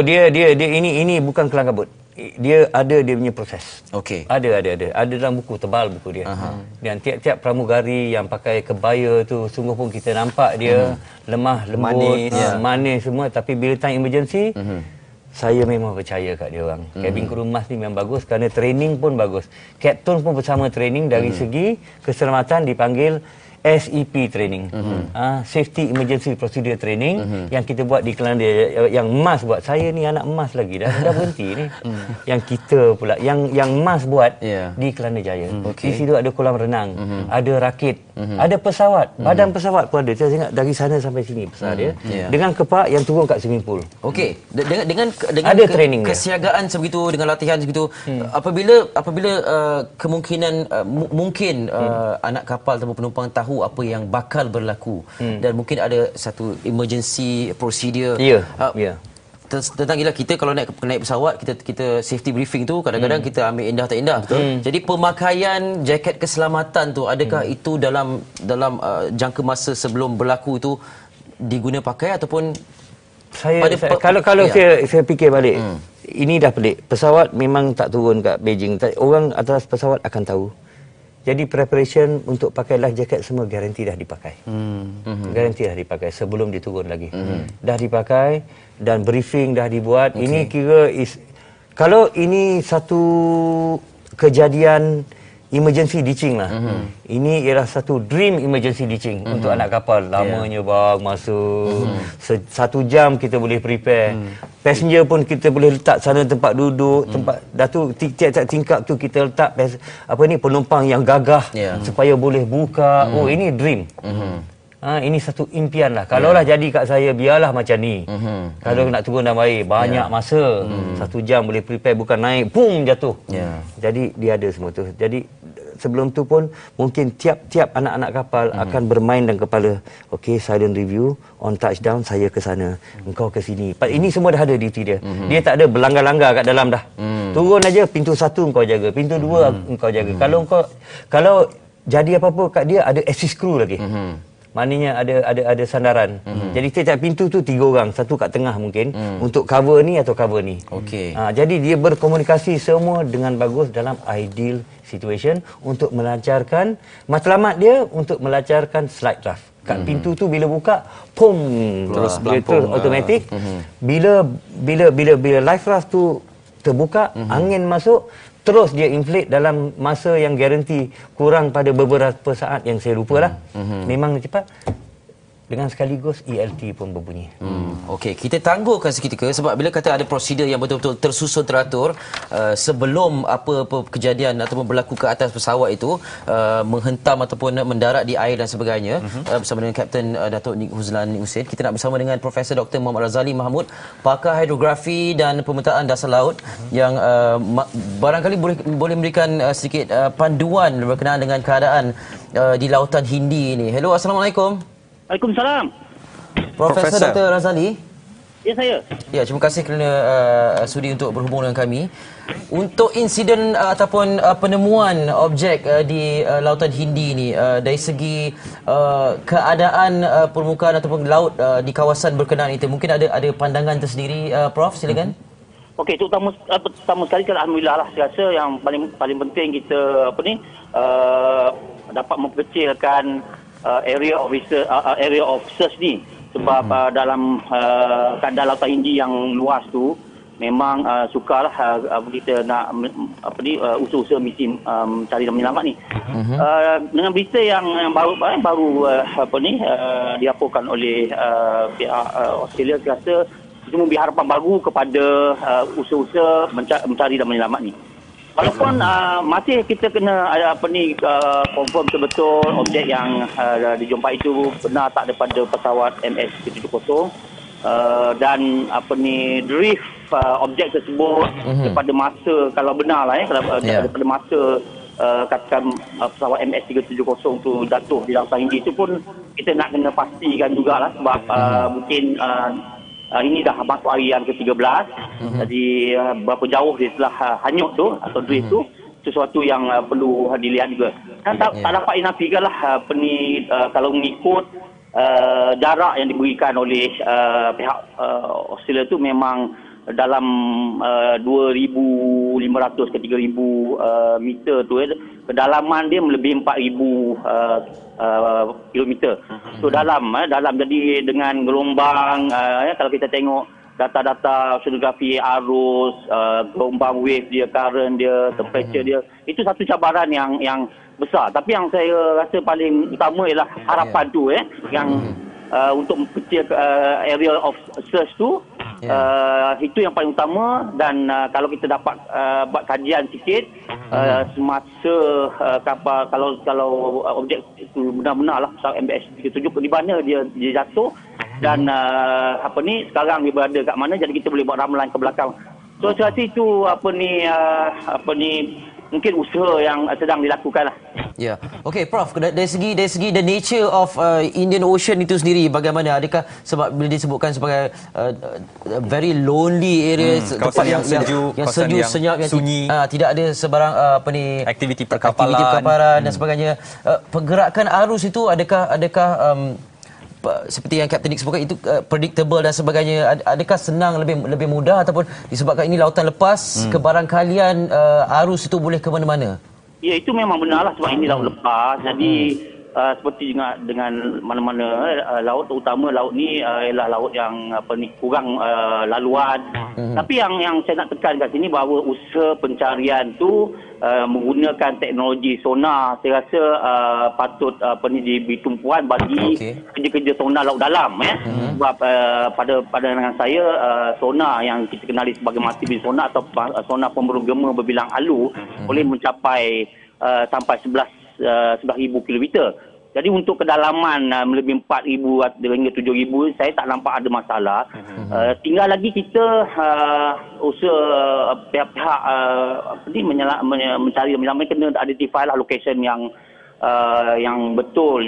S2: dia ini bukan kelang kabut. Dia ada dia punya proses.
S1: Okey.
S2: Ada dalam buku, tebal buku dia. Dan tiap-tiap pramugari yang pakai kebaya tu sungguh pun kita nampak dia lemah, lembut, manis semua, tapi bila time emergency saya memang percaya kat dia orang. Cabin crew mas ni memang bagus kerana training pun bagus. Kapten pun bersama training dari segi keselamatan dipanggil SEP training, Safety Emergency Procedure Training, yang kita buat di Kelana Jaya, yang MAS buat. Saya ni anak MAS lagi, dah berhenti ni. Yang kita pula, yang MAS buat di Kelana Jaya. Di situ ada kolam renang, ada rakit, ada pesawat, badan pesawat pun ada. Saya ingat dari sana sampai sini besar dia, dengan kepak yang turun kat swimming pool.
S1: Okey, dengan
S2: ada training
S1: kesiagaan sebegitu, dengan latihan sebegitu, apabila kemungkinan mungkin anak kapal ataupun penumpang tahu apa yang bakal berlaku dan mungkin ada satu emergency procedure. Tentang gila kita kalau naik pesawat, kita safety briefing tu kadang-kadang kita ambil indah tak indah. Jadi pemakaian jaket keselamatan tu, adakah itu dalam jangka masa sebelum berlaku itu diguna pakai ataupun
S2: kalau saya fikir balik, ini dah pelik. Pesawat memang tak turun kat Beijing. Orang atas pesawat akan tahu. Jadi preparation untuk pakai life jacket semua garanti dah dipakai. Garanti dah dipakai sebelum diturun lagi. Dah dipakai dan briefing dah dibuat. Ini kira kalau ini satu kejadian emergency ditching lah. Ini ialah satu dream emergency ditching untuk anak kapal. Lamanya bang masuk 1 jam kita boleh prepare. Passenger pun kita boleh letak sana tempat duduk, tempat dah tu tiap-tiap tingkap tu kita letak penumpang yang gagah supaya boleh buka. Ini dream. Ini satu impian lah. Kalaulah jadi kat saya, biarlah macam ni. Kalau nak turun dalam air, banyak masa. 1 jam boleh prepare, bukan naik, pum, jatuh. Jadi dia ada semua tu. Jadi sebelum tu pun mungkin tiap-tiap anak-anak kapal akan bermain dalam kepala. Okey, silent review, on touchdown saya ke sana, engkau ke sini. Ini semua dah ada duty dia. Dia tak ada berlanggar-langgar kat dalam dah. Turun aja, pintu 1 engkau jaga, pintu 2 engkau jaga. Kalau jadi apa-apa kat dia, ada assist crew lagi. Maknanya ada sandaran. Jadi tiap pintu tu 3 orang, satu kat tengah mungkin untuk cover ni atau cover ni. Jadi dia berkomunikasi semua dengan bagus dalam ideal situation untuk melancarkan matlamat dia, untuk melancarkan slide draft. Kat pintu tu bila buka, pum, terus automatik. Bila life raft tu terbuka, angin masuk, terus dia inflate dalam masa yang garanti kurang pada beberapa saat yang saya lupa lah. Memang cepat. Dengan sekaligus ELT pun berbunyi.
S1: Okey, kita tangguhkan seketika sebab bila kata ada prosedur yang betul-betul tersusun teratur sebelum apa-apa kejadian ataupun berlaku ke atas pesawat itu, menghentam ataupun mendarat di air dan sebagainya, bersama dengan Kapten Datuk Nik Huzlan Husin. Kita nak bersama dengan Profesor Dr. Muhammad Razali Mahmud, pakar hidrografi dan pemetaan dasar laut yang barangkali boleh memberikan sedikit panduan berkenaan dengan keadaan di Lautan Hindi ini. Hello, Assalamualaikum.
S4: Waalaikumsalam.
S1: Profesor Dr. Razali.
S4: Ya, saya.
S1: Ya, terima kasih kerana sudi untuk berhubung dengan kami. Untuk insiden ataupun penemuan objek di Lautan Hindi ini, dari segi keadaan permukaan ataupun laut di kawasan berkenaan itu, mungkin ada pandangan tersendiri, Prof, silakan.
S4: Okey, pertama sekali kan alhamdulillah lah, saya rasa yang paling penting kita dapat memperkecilkan area of search ni, sebab dalam keadaan lautan Hindi yang luas tu memang sukarlah kita nak usaha-usaha misi mencari dan menyelamat ni. Dengan berita yang baru dilaporkan oleh pihak Australia, saya rasa itu memberi harapan baru kepada usaha-usaha mencari dan menyelamat ni. Walaupun masih kita kena confirm betul objek yang dijumpai itu benar tak daripada pesawat MS-370 dan drift objek tersebut daripada masa, kalau benar lah daripada masa katakan pesawat MS-370 tu jatuh di lautan Hindi, itu pun kita nak kena pastikan jugalah, sebab mungkin ini dah masuk hari yang ke-13. Jadi berapa jauh dia telah hanyut tu atau drift tu, sesuatu yang perlu dilihat juga. Dan tak dapat dinafikan lah kalau mengikut jarak yang diberikan oleh pihak Australia tu memang dalam 2,500 ke 3,000 meter tu, kedalaman dia melebihi 4,000 kilometer. So dalam jadi dengan gelombang, kalau kita tengok data-data oceanografi, arus, gelombang wave dia, current dia, temperature dia, itu satu cabaran yang besar. Tapi yang saya rasa paling utama ialah harapan tu yang untuk kecil area of search tu. Itu yang paling utama. Dan kalau kita dapat buat kajian sikit semasa kapal, kalau objek itu benar-benar lah pesawat MS-370 di mana dia jatuh dan sekarang dia berada kat mana, jadi kita boleh buat ramalan ke belakang. So saya rasa itu mungkin usaha yang sedang dilakukan lah.
S1: Ya, okey, Prof. Dari segi the nature of Indian Ocean itu sendiri, bagaimana? Adakah sebab bila disebutkan sebagai very lonely area, tempat yang sejuk, senyap, yang
S3: sunyi,
S1: tidak ada sebarang
S3: aktiviti perkapalan
S1: dan sebagainya. Pergerakan arus itu adakah seperti yang Kapten Nick sebutkan itu predictable dan sebagainya, adakah senang, lebih mudah, ataupun disebabkan ini lautan lepas, kebarangkalian arus itu boleh ke mana-mana?
S4: Ya, itu memang benarlah sebab ini laut lepas. Jadi seperti dengan mana-mana laut, terutama laut ni ialah laut yang kurang laluan. Tapi yang saya nak tekan kat sini bahawa usaha pencarian tu menggunakan teknologi sonar, saya rasa patut diberi tumpuan bagi kerja-kerja sonar laut dalam. Sebab pada pandangan saya, sonar yang kita kenali sebagai multi-beam sonar atau sonar pemburu gema berbilang alu boleh mencapai sampai 11,000 kilometer. Jadi untuk kedalaman melebihi 4,000 hingga 7,000, saya tak nampak ada masalah. Tinggal lagi kita usaha pihak-pihak mencari menyelamatkan, kena identify lah location yang betul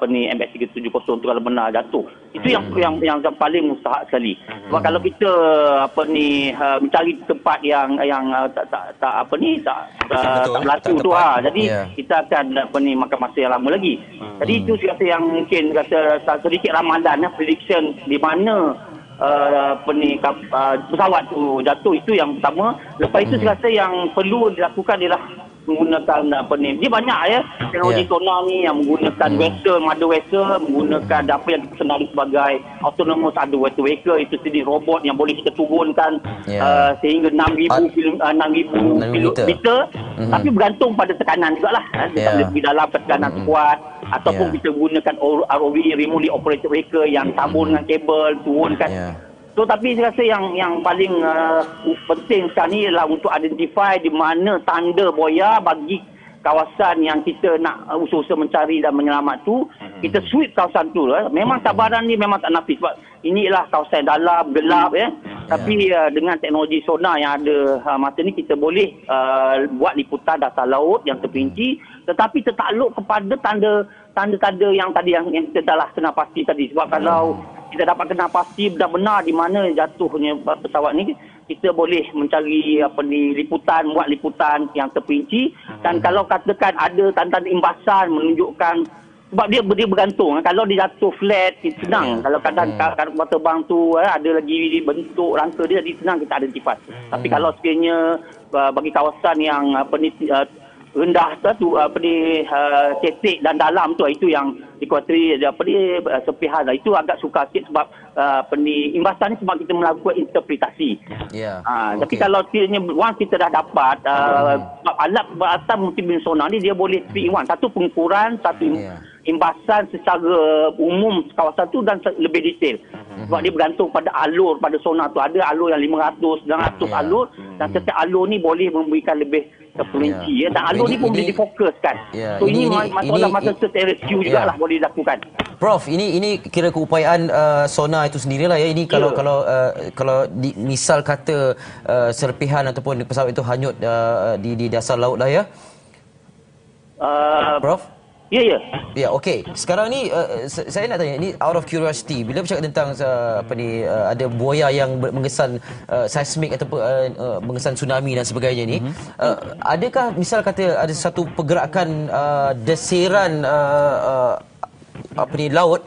S4: MS-370 tu kalau benar jatuh. Itu yang paling mustahak sekali. Sebab kalau kita mencari tempat yang tak berlaku tu, jadi kita akan makan masa yang lama lagi. Jadi itu saya rasa yang mungkin sedikit ramalan, prediction di mana pesawat tu jatuh, itu yang pertama. Lepas itu saya rasa yang perlu dilakukan ialah menggunakan dia banyak teknologi sonar ni yang menggunakan mother vessel, menggunakan apa yang kita kenali sebagai autonomous underwater vehicle, itu sendiri robot yang boleh kita turunkan sehingga 6,000 kilometer. Tapi bergantung pada tekanan jugalah. Kita boleh pergi dalam tekanan kuat, ataupun kita gunakan ROV, remotely operated vehicle, yang sambung dengan kabel, turunkan. So, tapi saya rasa yang paling penting sekarang ni adalah untuk identify di mana tanda buaya bagi kawasan yang kita nak usaha mencari dan menyelamat tu. Kita sweep kawasan tu. Memang cabaran ni memang tak nafis, sebab inilah kawasan dalam, gelap. Tapi dengan teknologi sonar yang ada masa ni, kita boleh buat liputan dasar laut yang terperinci, tetapi tertakluk kepada tanda-tanda yang tadi yang kita telah kena pasti tadi. Sebab kalau kita dapat kena pasti benar-benar di mana jatuhnya pesawat ni, kita boleh mencari buat liputan yang terperinci. Dan kalau katakan ada tanda-tanda imbasan menunjukkan sebab dia bergantung. Kalau dia jatuh flat, senang. Kalau kadang kapal terbang tu ada lagi bentuk rangka dia, jadi senang kita identify. Tapi kalau sekiranya bagi kawasan yang rendah tu cetek dan dalam tu, itu yang dikuatiri serpihan. Itu agak sukar sikit sebab imbasan ni sebab kita melakukan interpretasi. Tapi kalau once kita dah dapat sebab alat peralatan multibeam sonar ni dia boleh 3-in-1. Satu pengukuran, satu imbasan secara umum kawasan tu dan lebih detail. Sebab dia bergantung pada alur pada sonar tu. Ada alur yang 500, 900 alur, dan setiap alur ni boleh memberikan lebih terperinci. Dan alur ni pun boleh difokuskan. So ini masalah masa search and rescue jugalah boleh dilakukan.
S1: Prof, ini kira keupayaan sonar itu sendirilah ya. Ini kalau misal kata serpihan ataupun pesawat itu hanyut di dasar laut lah ya. Prof? Ya, okey. Sekarang ni saya nak tanya, ni out of curiosity, bila bercakap tentang ada buaya yang mengesan seismik ataupun mengesan tsunami dan sebagainya ni, adakah misal kata ada satu pergerakan desiran laut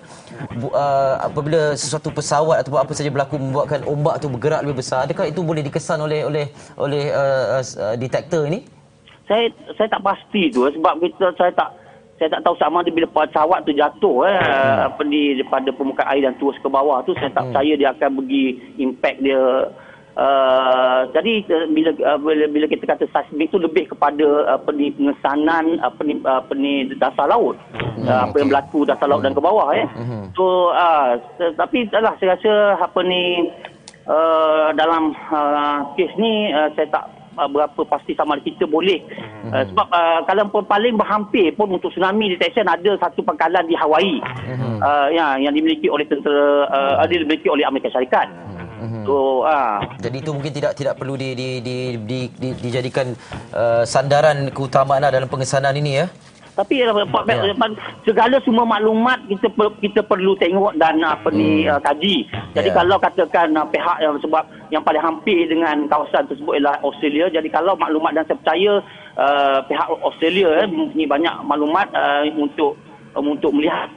S1: apabila sesuatu pesawat atau apa saja berlaku membuatkan ombak tu bergerak lebih besar, adakah itu boleh dikesan oleh detektor ini?
S4: Saya tak pasti tu sebab saya tak tahu sama ada bila pesawat tu jatuh daripada permukaan air dan terus ke bawah tu, saya tak percaya dia akan bagi impact dia. Jadi bila kita kata seismik tu lebih kepada pengesanan dasar laut, apa yang berlaku dasar laut dan ke bawah ya. So tapi itulah saya rasa dalam kes ni saya tak berapa pasti sama ada kita boleh sebab kalau paling berhampir pun untuk tsunami detection ada satu pangkalan di Hawaii yang dimiliki oleh tentera dimiliki oleh Amerika Syarikat. So
S1: jadi itu mungkin tidak perlu dijadikan sandaran keutamaan dalam pengesanan ini ya.
S4: Tapi segala semua maklumat kita perlu tengok dan kaji. Jadi kalau katakan pihak yang paling hampir dengan kawasan tersebut ialah Australia. Jadi kalau maklumat, dan saya percaya pihak Australia mempunyai banyak maklumat untuk melihat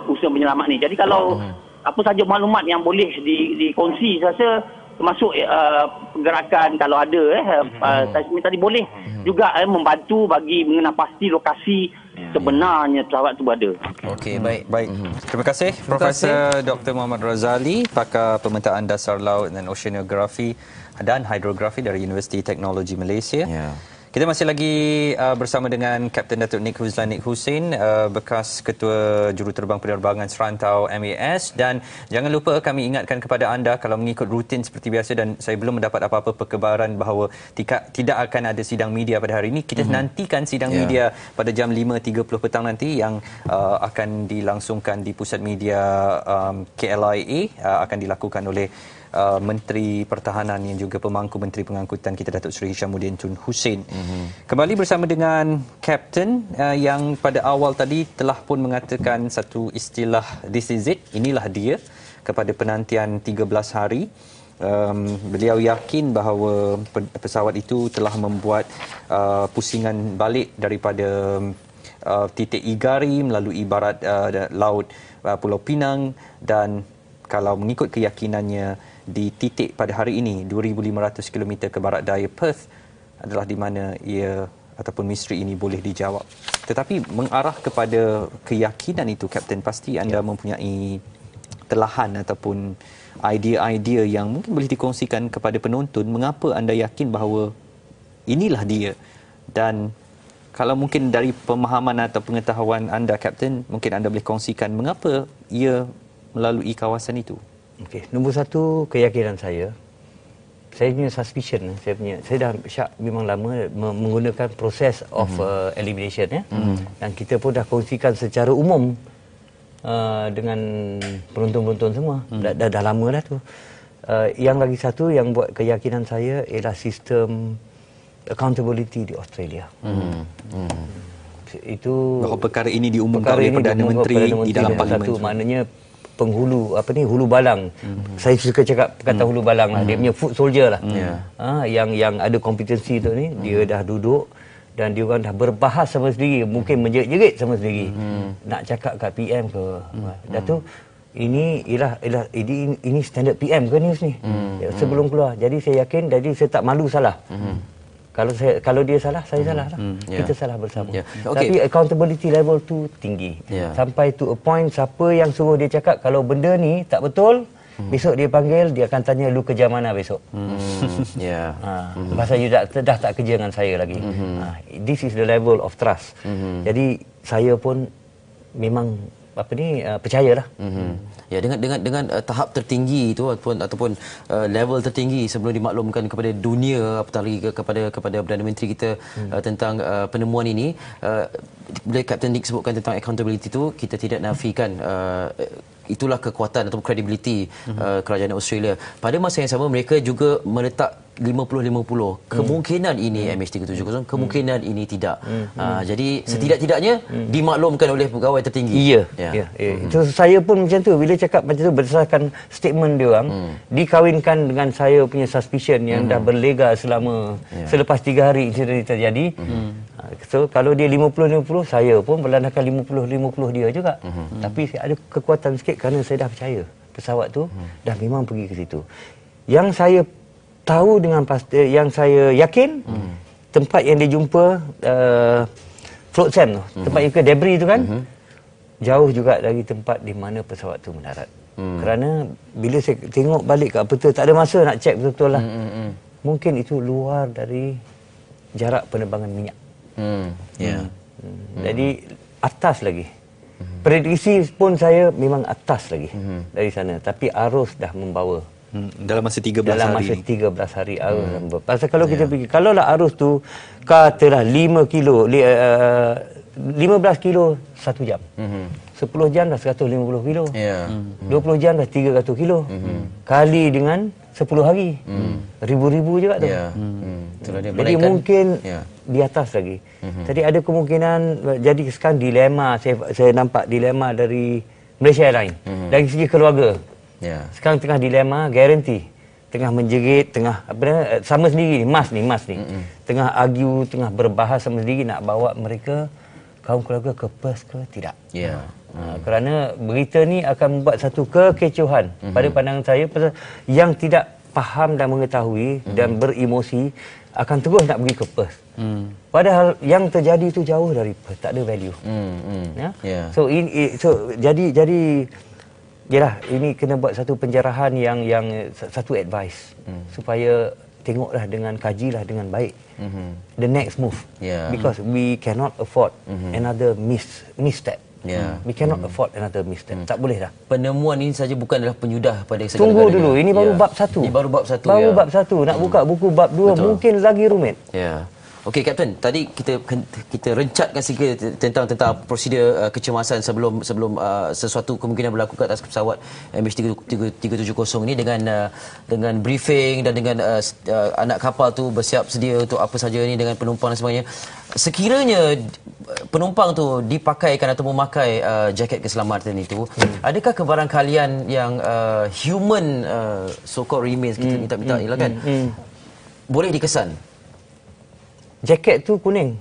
S4: usaha penyelamat ni. Jadi kalau apa saja maklumat yang boleh dikongsi, saya rasa termasuk pergerakan kalau ada seismik tadi boleh juga membantu bagi mengenal pasti lokasi sebenarnya pesawat itu berada.
S3: Okey, baik. Terima kasih Profesor Dr. Muhammad Razali, pakar pemetaan dasar laut dan oceanografi dan hidrografi dari Universiti Teknologi Malaysia. Kita masih lagi bersama dengan Kapten Datuk Nik Huzlan Nik Husin, bekas Ketua Juruterbang Penerbangan Serantau MAS, dan jangan lupa kami ingatkan kepada anda kalau mengikut rutin seperti biasa, dan saya belum mendapat apa-apa perkabaran bahawa tidak akan ada sidang media pada hari ini. Kita nantikan sidang media pada jam 5.30 petang nanti yang akan dilangsungkan di Pusat Media KLIA, akan dilakukan oleh Menteri Pertahanan yang juga pemangku Menteri Pengangkutan kita, Datuk Seri Hishamuddin Tun Hussein. Kembali bersama dengan Kapten yang pada awal tadi telah pun mengatakan satu istilah "this is it", inilah dia, kepada penantian 13 hari. Beliau yakin bahawa pesawat itu telah membuat pusingan balik daripada titik Igari melalui barat laut Pulau Pinang, dan kalau mengikut keyakinannya di titik pada hari ini 2,500 km ke barat daya Perth adalah di mana ia ataupun misteri ini boleh dijawab. Tetapi mengarah kepada keyakinan itu, Kapten, pasti anda mempunyai telahan ataupun idea-idea yang mungkin boleh dikongsikan kepada penonton. Mengapa anda yakin bahawa inilah dia? Dan kalau mungkin dari pemahaman atau pengetahuan anda, Kapten, mungkin anda boleh kongsikan mengapa ia melalui kawasan itu.
S2: Okey, nombor satu, keyakinan saya punya suspicion. Saya dah memang lama menggunakan proses of elimination ya. Dan kita pun dah kongsikan secara umum dengan penonton-penonton semua. Dah lama dah tu. Yang lagi satu yang buat keyakinan saya ialah sistem accountability di Australia. Itu
S3: bahawa perkara ini diumumkan oleh Perdana Menteri di dalam parlimen.
S2: Maknanya penghulu hulu balang. Saya suka cakap kata hulu balang lah. Dia punya foot soldier lah. Yang ada kompetensi tu ni, dia dah duduk dan dia orang dah berbahas sama sendiri, mungkin menjerit-jerit sama sendiri. Nak cakap kat PM ke. Datuk, ini ini standard PM ke news ni? Sebelum keluar. Jadi saya yakin, jadi saya tak malu salah. Kalau dia salah, saya salah lah. Kita salah bersama. Tapi accountability level tu tinggi. Sampai to a point, siapa yang suruh dia cakap kalau benda ni tak betul, besok dia panggil, dia akan tanya lu kerja mana besok. Pasal you dah tak kerja dengan saya lagi. This is the level of trust. Jadi saya pun memang percayalah.
S1: Ya, dengan tahap tertinggi itu ataupun level tertinggi sebelum dimaklumkan kepada dunia, apatah lagi kepada Perdana Menteri kita tentang penemuan ini, bila Kapten Nick sebutkan tentang accountability itu, kita tidak nafikan itulah kekuatan atau kredibiliti kerajaan Australia. Pada masa yang sama mereka juga meletak 50-50. Kemungkinan ini MH370, kemungkinan ini tidak. Jadi setidak-tidaknya dimaklumkan oleh pegawai tertinggi.
S2: Itu saya pun macam tu. Bila cakap macam tu berdasarkan statement dia orang, dikawinkan dengan saya punya suspicion yang dah berlega selama selepas 3 hari insiden terjadi. So kalau dia 50-50, saya pun berlandaskan 50-50 dia juga. Tapi ada kekuatan sikit kerana saya dah percaya pesawat tu dah memang pergi ke situ. Yang saya tahu dengan pasti, yang saya yakin, tempat yang dia jumpa float sand tu, tempat yang ke debris tu kan, jauh juga dari tempat di mana pesawat tu mendarat. Kerana bila saya tengok balik kat peta, tak ada masa nak cek betul-betul lah. Mungkin itu luar dari jarak penerbangan minyak. Jadi atas lagi. Prediksi pun saya memang atas lagi dari sana. Tapi arus dah membawa.
S3: Dalam masa 13 hari.
S2: Dalam masa 13 hari arus. Pasal kalau kita fikir, kalaulah arus tu katalah 5 kilo, 15 kilo 1 jam. 10 jam dah 150 kilo. 20 jam dah 300 kilo. Kali dengan 10 hari. Ribu-ribu juga tu. Jadi mungkin di atas lagi. Jadi ada kemungkinan, jadi sekarang dilema, saya nampak dilema dari Malaysia Airlines. Dari segi keluarga. Sekarang tengah dilema, guarantee. Tengah menjerit, tengah sama sendiri, mas ni. Tengah argue, tengah berbahas sama sendiri nak bawa mereka, kaum keluarga ke Perth ke tidak. Kerana berita ni akan membuat satu kekecohan pada pandangan saya, pasal yang tidak faham dan mengetahui dan beremosi akan terus nak pergi ke Perth. Padahal yang terjadi itu jauh dari Perth, tak ada value. So jadi yalah, ini kena buat satu penjarahan yang satu advice supaya tengoklah kajilah dengan baik the next move, because we cannot afford another misstep. We cannot afford another misstep. Tak boleh dah.
S1: Penemuan ini saja bukanlah penyudah pada segala-galanya.
S2: Tunggu dulu, ini baru bab 1.
S1: Ini baru bab 1.
S2: Baru bab 1. Nak buka buku bab 2 mungkin lagi rumit.
S1: Okey, Kapten, tadi kita rencatkan sikit tentang prosedur kecemasan sebelum sesuatu kemungkinan berlaku ke atas pesawat MH370 ini dengan briefing dan dengan anak kapal tu bersiap sedia untuk apa saja ni dengan penumpang dan sebagainya. Sekiranya penumpang tu dipakaikan atau memakai jaket keselamatan itu, adakah kebarangkalian yang human so-called remains kita minta ialah kan boleh dikesan?
S2: Jaket tu kuning.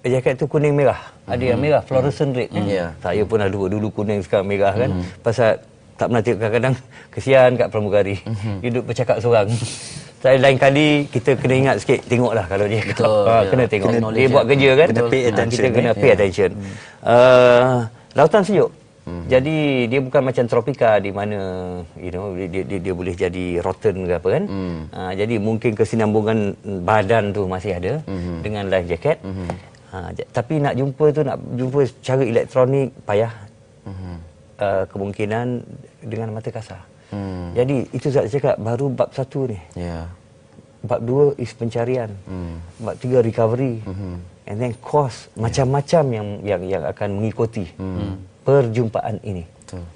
S2: Jaket tu kuning merah. Ada yang merah, fluorescent red. Saya pun ada dulu kuning, sekarang merah kan. Pasal tak pernah tengok, kadang-kadang kesian kat pramugari. Duduk bercakap seorang. Saya lain kali kita kena ingat sikit, tengoklah kalau dia kena tengok. Dia buat kerja kan.
S3: Kena pay attention.
S2: Kita kena pay attention. Lautan sejuk. Jadi dia bukan macam tropika di mana dia boleh jadi rotten ke apa kan. Jadi mungkin kesinambungan badan tu masih ada dengan life jacket. Tapi nak jumpa secara elektronik payah. Kemungkinan dengan mata kasar. Jadi itu saya cakap baru bab 1 ni. Bab 2 is pencarian. Bab 3 recovery. And then cost macam-macam yang akan mengikuti perjumpaan ini.
S1: Betul.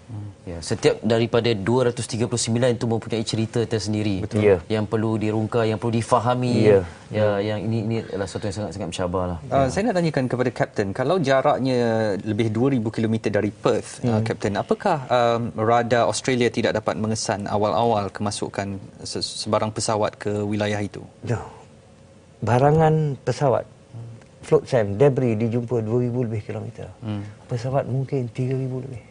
S1: Setiap daripada 239 itu mempunyai cerita tersendiri. Yang perlu dirungka, yang perlu difahami. Yang ini adalah sesuatu yang sangat-sangat mencabarlah.
S3: Saya nak tanyakan kepada Kapten, kalau jaraknya lebih 2000 km dari Perth, Kapten, apakah radar Australia tidak dapat mengesan awal-awal kemasukan sebarang pesawat ke wilayah itu?
S2: barangan pesawat, float sand, debris dijumpa 2,000 lebih kilometer. Pesawat mungkin 3,000 lebih.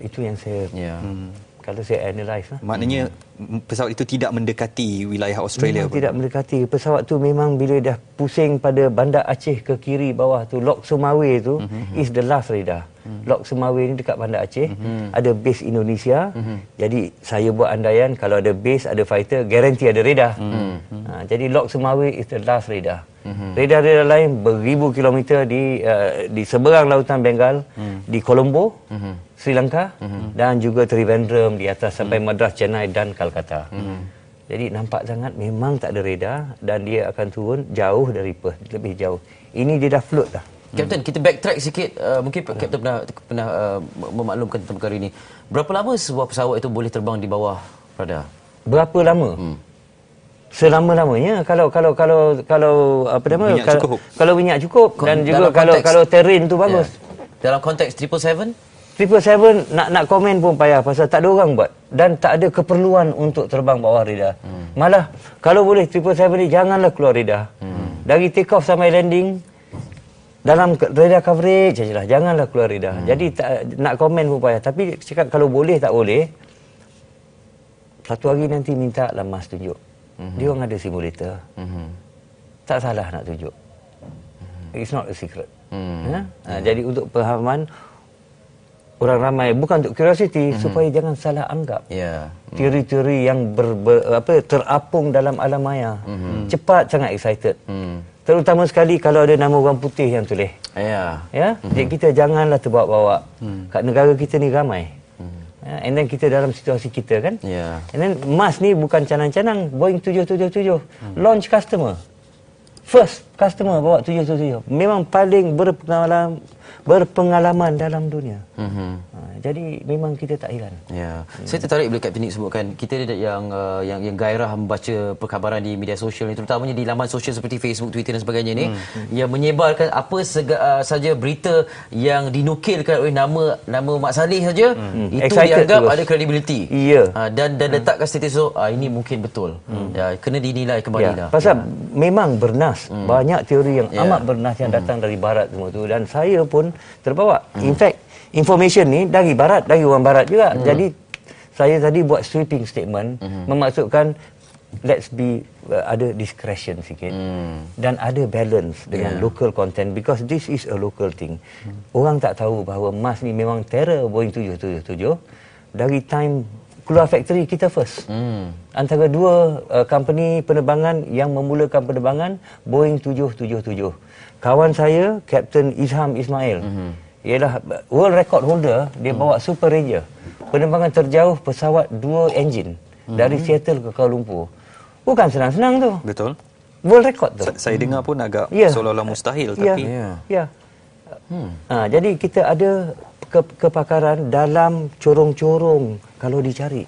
S2: Itu yang saya kalau saya analyse lah.
S3: Maknanya pesawat itu tidak mendekati wilayah Australia.
S2: Memang tidak mendekati. Pesawat tu memang bila dah pusing pada Bandar Aceh ke kiri bawah tu, Lok Sumawe tu is the last radar. Lok Sumawe ni dekat Bandar Aceh, ada base Indonesia. Jadi saya buat andaian kalau ada base, ada fighter, guarantee ada radar. Jadi Lok Sumawe is the last radar. Radar-radar lain beribu kilometer di seberang Lautan Bengal, di Colombo, Sri Lanka, dan juga Trivandrum di atas sampai Madras, Chennai dan Kolkata. Jadi nampak sangat memang tak ada radar dan dia akan turun jauh dari Perth, lebih jauh. Ini dia dah float dah.
S1: Kapten, kita backtrack sikit. Mungkin Kapten pernah memaklumkan tentang perkara ini. Berapa lama sebuah pesawat itu boleh terbang di bawah radar?
S2: Berapa lama? Selama-lamanya kalau apa nama,
S3: minyak cukup.
S2: kalau minyak cukup dan juga kalau terrain tu bagus.
S1: Dalam konteks 777?
S2: 777 nak komen pun payah pasal tak ada orang buat dan tak ada keperluan untuk terbang bawah radar. Malah kalau boleh 777 ni janganlah keluar radar. Dari take off sampai landing dalam radar coverage sajalah, janganlah keluar radar. Jadi nak komen pun payah, tapi cakap kalau boleh tak boleh. Satu hari nanti minta lah Mas tunjuk. Dia orang ada simulator. Tak salah nak tunjuk. It's not a secret. Jadi untuk pemahaman orang ramai, bukan untuk curiosity, supaya jangan salah anggap teori-teori yang terapung dalam alam maya. Cepat sangat excited. Terutama sekali kalau ada nama orang putih yang tulis. Jadi kita janganlah terbawa-bawa. Kat negara kita ni ramai. And then kita dalam situasi kita kan. And then Mas ni bukan canang-canang, Boeing 777 launch customer. First customer bawa 777. Memang paling berpengalaman dalam dunia. Jadi memang kita tak heran.
S1: Saya tertarik bila Kapten Nick sebutkan kita yang gairah membaca perkabaran di media sosial ni, terutamanya di laman sosial seperti Facebook, Twitter dan sebagainya ni, yang menyebarkan apa saja berita yang dinukilkan oleh nama Mak Saleh saja, itu dianggap ada credibility. Dan letakkan status tu ini mungkin betul. Kena dinilai kembali dah.
S2: Pasal memang bernas, banyak teori yang amat bernas yang datang dari barat semua tu, dan saya pun terbawa. In fact, information ni dari barat, dari orang barat juga. Jadi saya tadi buat sweeping statement, memaksudkan let's be ada discretion sikit dan ada balance dengan local content, because this is a local thing. Orang tak tahu bahawa Mas ni memang terror Boeing 777 dari time keluar factory kita first. Antara dua company penerbangan yang memulakan penerbangan Boeing 777. Kawan saya, Kapten Izham Ismail, ialah world record holder. Dia bawa Super Ranger, penerbangan terjauh pesawat 2 enjin dari Seattle ke Kuala Lumpur. Bukan senang-senang tu.
S3: Betul.
S2: World record tu.
S3: Saya dengar pun agak seolah-olah mustahil, tapi
S2: jadi kita ada kepakaran dalam corong-corong kalau dicari.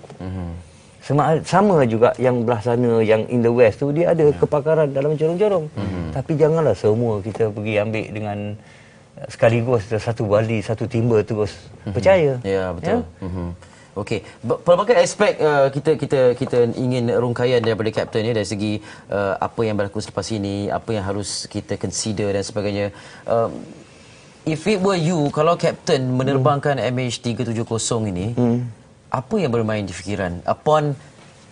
S2: Sama juga yang belah sana, yang in the west tu, dia ada kepakaran dalam corong-corong. Tapi janganlah semua kita pergi ambil dengan sekaligus satu bali, satu timba terus percaya.
S1: Betul. Okey, pelbagai aspek kita ingin rungkaian daripada Kapten dari segi apa yang berlaku selepas ini, apa yang harus kita consider dan sebagainya. If it were you, kalau Kapten menerbangkan MH370 ini, apa yang bermain di fikiran upon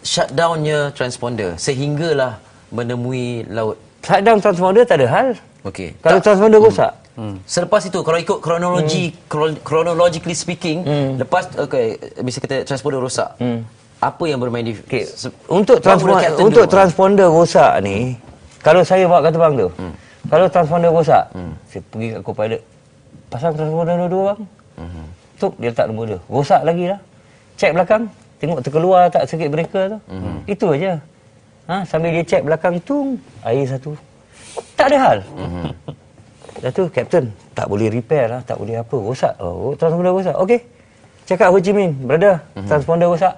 S1: shutdownnya transponder sehinggalah menemui laut?
S2: Shutdown transponder tak ada hal.
S1: Okey.
S2: Kalau transponder rosak.
S1: Selepas itu, kalau ikut kronologi, chronologically speaking, lepas bisa kita transponder rosak, apa yang bermain di
S2: untuk transponder rosak ni, kalau saya bawa kapal terbang tu, kalau transponder rosak, saya pergi kat co-pilot, pasang transponder dua bang, tuk dia letak nombor dia, rosak lagi lah, cek belakang, tengok terkeluar tak circuit breaker tu, itu aja. Sambil dia cek belakang tu, air satu, tak ada hal. Dah tu Kapten tak boleh repair lah, tak boleh apa, rosak. Transponder rosak. Okey. Cakap Ho Chi Minh, brother, transponder rosak.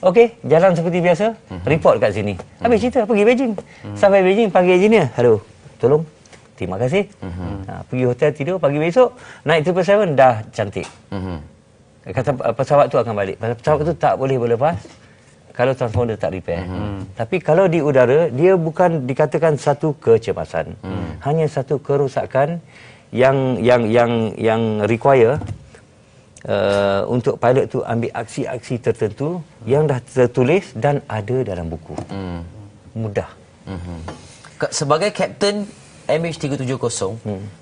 S2: Okey, jalan seperti biasa, report kat sini. Habis cerita, pergi Beijing. Sampai Beijing, panggil engineer. Hello, tolong. Terima kasih. Pergi hotel tidur, pagi besok naik 777 dah cantik. Kata pesawat tu akan balik. Pesawat tu tak boleh berlepas kalau transponder tak repair. Tapi kalau di udara, dia bukan dikatakan satu kecemasan. Hanya satu kerosakan yang require untuk pilot tu ambil aksi-aksi tertentu yang dah tertulis dan ada dalam buku. Mudah.
S1: Sebagai kapten MH370,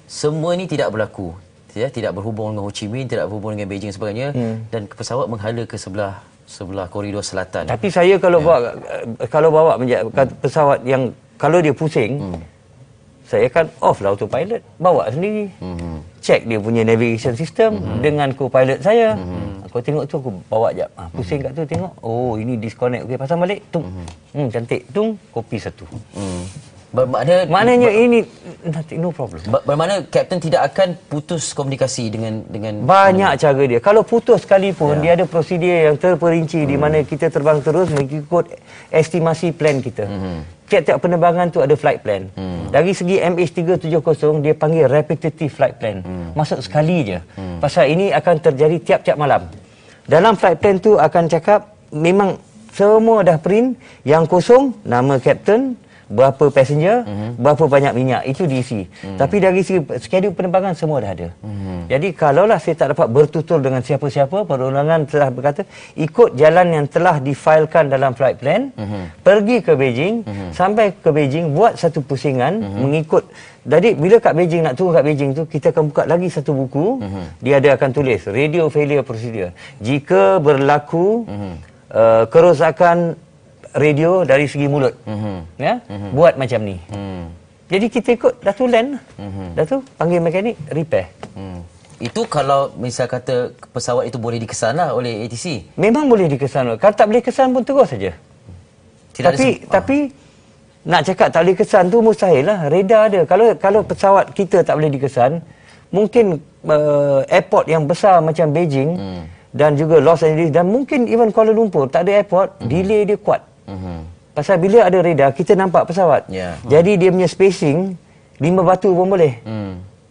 S1: semua ni tidak berlaku. Tidak berhubung dengan Ho Chi Minh, tidak berhubung dengan Beijing dan sebagainya, dan pesawat menghala ke sebelah koridor selatan.
S2: Tapi saya kalau bawa pesawat yang kalau dia pusing, saya akan off lah autopilot, bawa sendiri. Check dia punya navigation system dengan co-pilot saya. Aku tengok tu, aku bawa jap. Pusing kat tu tengok, oh ini disconnect. Okey, pasang balik. Tung. Cantik. Tung, kopi satu. Maknanya ini no problem.
S1: Bermakna kapten tidak akan putus komunikasi dengan
S2: banyak cara dia. Kalau putus sekalipun, dia ada prosedur yang terperinci di mana kita terbang terus mengikut estimasi plan kita. Tiap-tiap penerbangan tu ada flight plan. Dari segi MH370, dia panggil repetitive flight plan. Masuk sekali je. Pasal ini akan terjadi tiap-tiap malam. Dalam flight plan tu akan cakap, memang semua dah print, yang kosong, nama kapten, berapa passenger, berapa banyak minyak, itu diisi. Tapi dari segi skedul penerbangan semua dah ada. Jadi kalaulah saya tak dapat bertutur dengan siapa-siapa, perundangan telah berkata ikut jalan yang telah difailkan dalam flight plan, pergi ke Beijing, sampai ke Beijing buat satu pusingan mengikut. Jadi bila kat Beijing, nak turun kat Beijing tu, kita akan buka lagi satu buku, dia ada akan tulis radio failure procedure. Jika berlaku kerosakan radio dari segi mulut, buat macam ni. Jadi kita ikut, dah tu land, dah tu panggil mekanik, repair.
S1: Itu kalau misal kata pesawat itu boleh dikesan lah oleh ATC.
S2: Memang boleh dikesan. Kalau tak boleh kesan pun terus saja. Tapi nak cakap tak boleh kesan tu mustahil lah. Radar ada. Kalau pesawat kita tak boleh dikesan, mungkin airport yang besar macam Beijing dan juga Los Angeles dan mungkin even Kuala Lumpur tak ada airport, delay dia kuat. Pasal bila ada radar, kita nampak pesawat. Jadi dia punya spacing 5 batu pun boleh.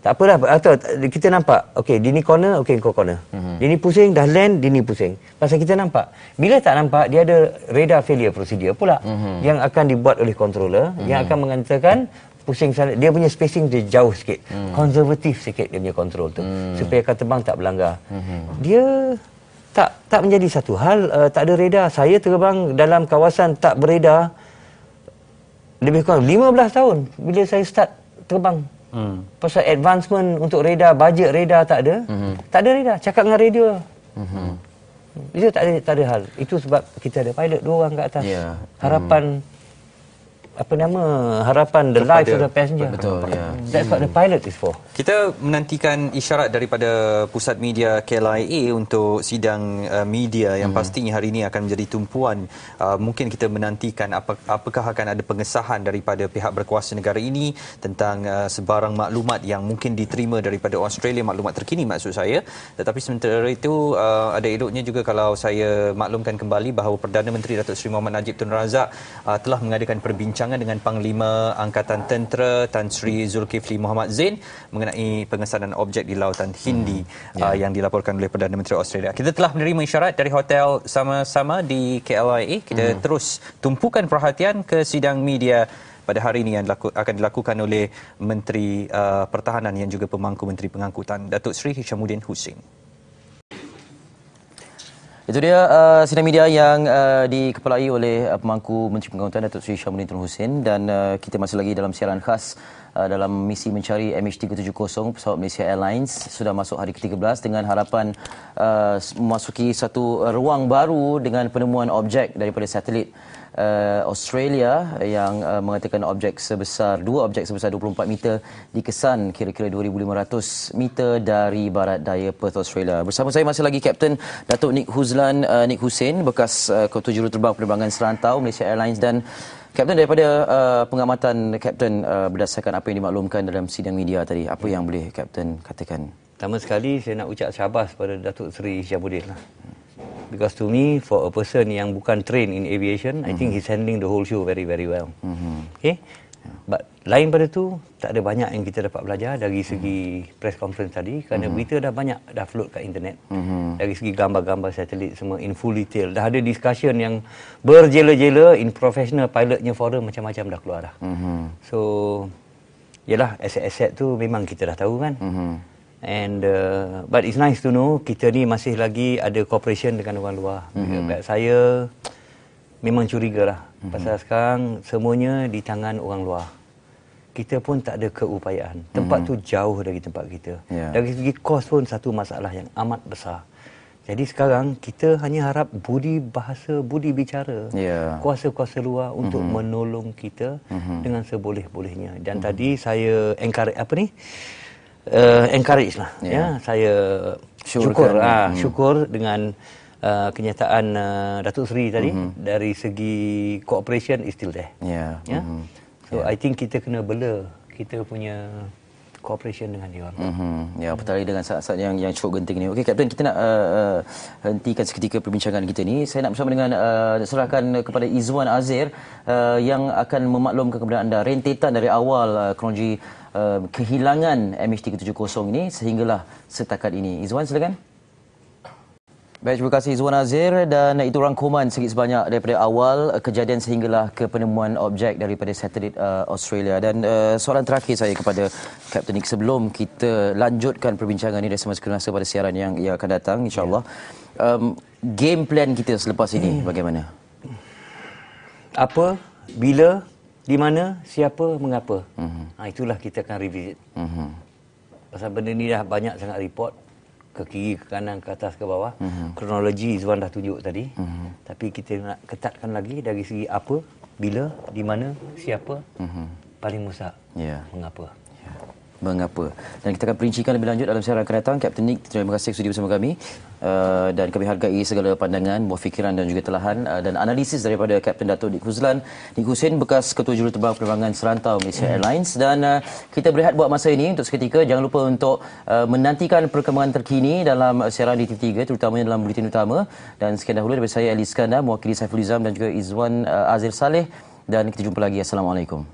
S2: Tak apalah, atau kita nampak, okey, dia ni corner, okey kau corner. Dia ni pusing, dah land, dia ni pusing. Pasal kita nampak. Bila tak nampak, dia ada radar failure procedure pula yang akan dibuat oleh controller, yang akan mengatakan pusing sana, dia punya spacing dia jauh sikit. Konservatif sikit dia punya control tu. Supaya kata terbang tak berlanggar. Dia tak menjadi satu hal, tak ada radar. Saya terbang dalam kawasan tak beredar lebih kurang 15 tahun bila saya start terbang. Pasal advancement untuk radar, bajet radar tak ada. Tak ada radar, cakap dengan radio. Itu tak ada hal. Itu sebab kita ada pilot 2 orang kat atas. Harapan harapan the life of the passenger.
S1: Betul,
S2: That's what the pilot is for.
S3: Kita menantikan isyarat daripada pusat media KLIA untuk sidang media yang pastinya hari ini akan menjadi tumpuan. Mungkin kita menantikan apakah akan ada pengesahan daripada pihak berkuasa negara ini tentang sebarang maklumat yang mungkin diterima daripada Australia, maklumat terkini maksud saya. Tetapi sementara itu ada eloknya juga kalau saya maklumkan kembali bahawa Perdana Menteri Datuk Seri Mohammad Najib Tun Razak telah mengadakan perbincangan dengan Panglima Angkatan Tentera Tan Sri Zulkifli Muhammad Zain mengenai pengesanan objek di Lautan Hindi yang dilaporkan oleh Perdana Menteri Australia. Kita telah menerima isyarat dari hotel sama-sama di KLIA. Kita terus tumpukan perhatian ke sidang media pada hari ini yang akan dilakukan oleh Menteri Pertahanan yang juga pemangku Menteri Pengangkutan Datuk Seri Hishamuddin Hussein.
S1: Itu dia sidang media yang dikepalai oleh pemangku Menteri Pengangkutan Datuk Seri Hishamuddin Hussein, dan kita masih lagi dalam siaran khas dalam misi mencari MH370 pesawat Malaysia Airlines. Sudah masuk hari ke-13 dengan harapan memasuki satu ruang baru dengan penemuan objek daripada satelit Australia yang mengatakan dua objek sebesar 24 meter dikesan kira-kira 2,500 meter dari barat daya Perth, Australia. Bersama saya masih lagi Kapten Datuk Nick Hussein, bekas Ketua Juruterbang Penerbangan Serantau Malaysia Airlines. Dan Kapten, daripada pengamatan Kapten berdasarkan apa yang dimaklumkan dalam sidang media tadi, apa yang boleh Kapten katakan?
S2: Pertama sekali saya nak ucap syabas pada Datuk Seri Hishamuddin lah. Because to me, for a person yang bukan trained in aviation, I think he's handling the whole show very, very well. Okay? Lain pada tu, tak ada banyak yang kita dapat belajar dari segi press conference tadi kerana berita dah banyak dah float kat internet. Dari segi gambar-gambar satelit semua in full detail. Dah ada discussion yang berjela-jela in professional pilotnya forum macam-macam dah keluar dah. So, yalah aset-aset tu memang kita dah tahu kan. And but it's nice to know kita ni masih lagi ada cooperation dengan orang luar. Saya memang curiga lah. Pasal sekarang semuanya di tangan orang luar. Kita pun tak ada keupayaan. Tempat tu jauh dari tempat kita. Dari segi kos pun satu masalah yang amat besar. Jadi sekarang kita hanya harap budi bahasa, budi bicara kuasa-kuasa luar untuk menolong kita dengan seboleh-bolehnya. Dan tadi saya encourage lah. Saya syukur dengan kenyataan Datuk Seri tadi dari segi cooperation is still there. So I think kita kena bela kita punya cooperation dengan dia orang.
S1: Ya, apatah lagi dengan saat-saat yang cukup genting ni. Okey, Kapten, kita nak hentikan seketika perbincangan kita ni. Saya nak bersama dengan serahkan kepada Izwan Azir yang akan memaklumkan kepada anda rentetan dari awal kronologi kehilangan MH370 ini sehinggalah setakat ini. Izwan, silakan. Baik, terima kasih Izwan Azir, dan itu rangkuman sikit sebanyak daripada awal kejadian sehinggalah ke penemuan objek daripada satelit Australia. Dan soalan terakhir saya kepada Kapten Nick sebelum kita lanjutkan perbincangan ini dari semasa pada siaran yang akan datang insya-Allah. Game plan kita selepas ini bagaimana?
S2: Apa, bila, di mana, siapa, mengapa. Itulah kita akan revisit. Pasal benda ni dah banyak sangat report. Ke kiri, ke kanan, ke atas, ke bawah. Kronologi Izwan dah tunjuk tadi. Tapi kita nak ketatkan lagi dari segi apa, bila, di mana, siapa, paling musak, mengapa.
S1: Mengapa. Dan kita akan perincikan lebih lanjut dalam siaran akan datang. Kapten Nick, terima kasih sudi bersama kami. Dan kami hargai segala pandangan, buah fikiran dan juga telahan dan analisis daripada Kapten Dato' Nick Huzlan, Nick Hussein, bekas Ketua Juruterbang Penerbangan Serantau Malaysia Airlines. Dan kita berehat buat masa ini untuk seketika. Jangan lupa untuk menantikan perkembangan terkini dalam siaran di TV3, terutamanya dalam Buletin Utama. Dan sekian dahulu daripada saya, Ali Iskandar, mewakili Saiful Izam dan juga Izwan Azir Saleh. Dan kita jumpa lagi. Assalamualaikum.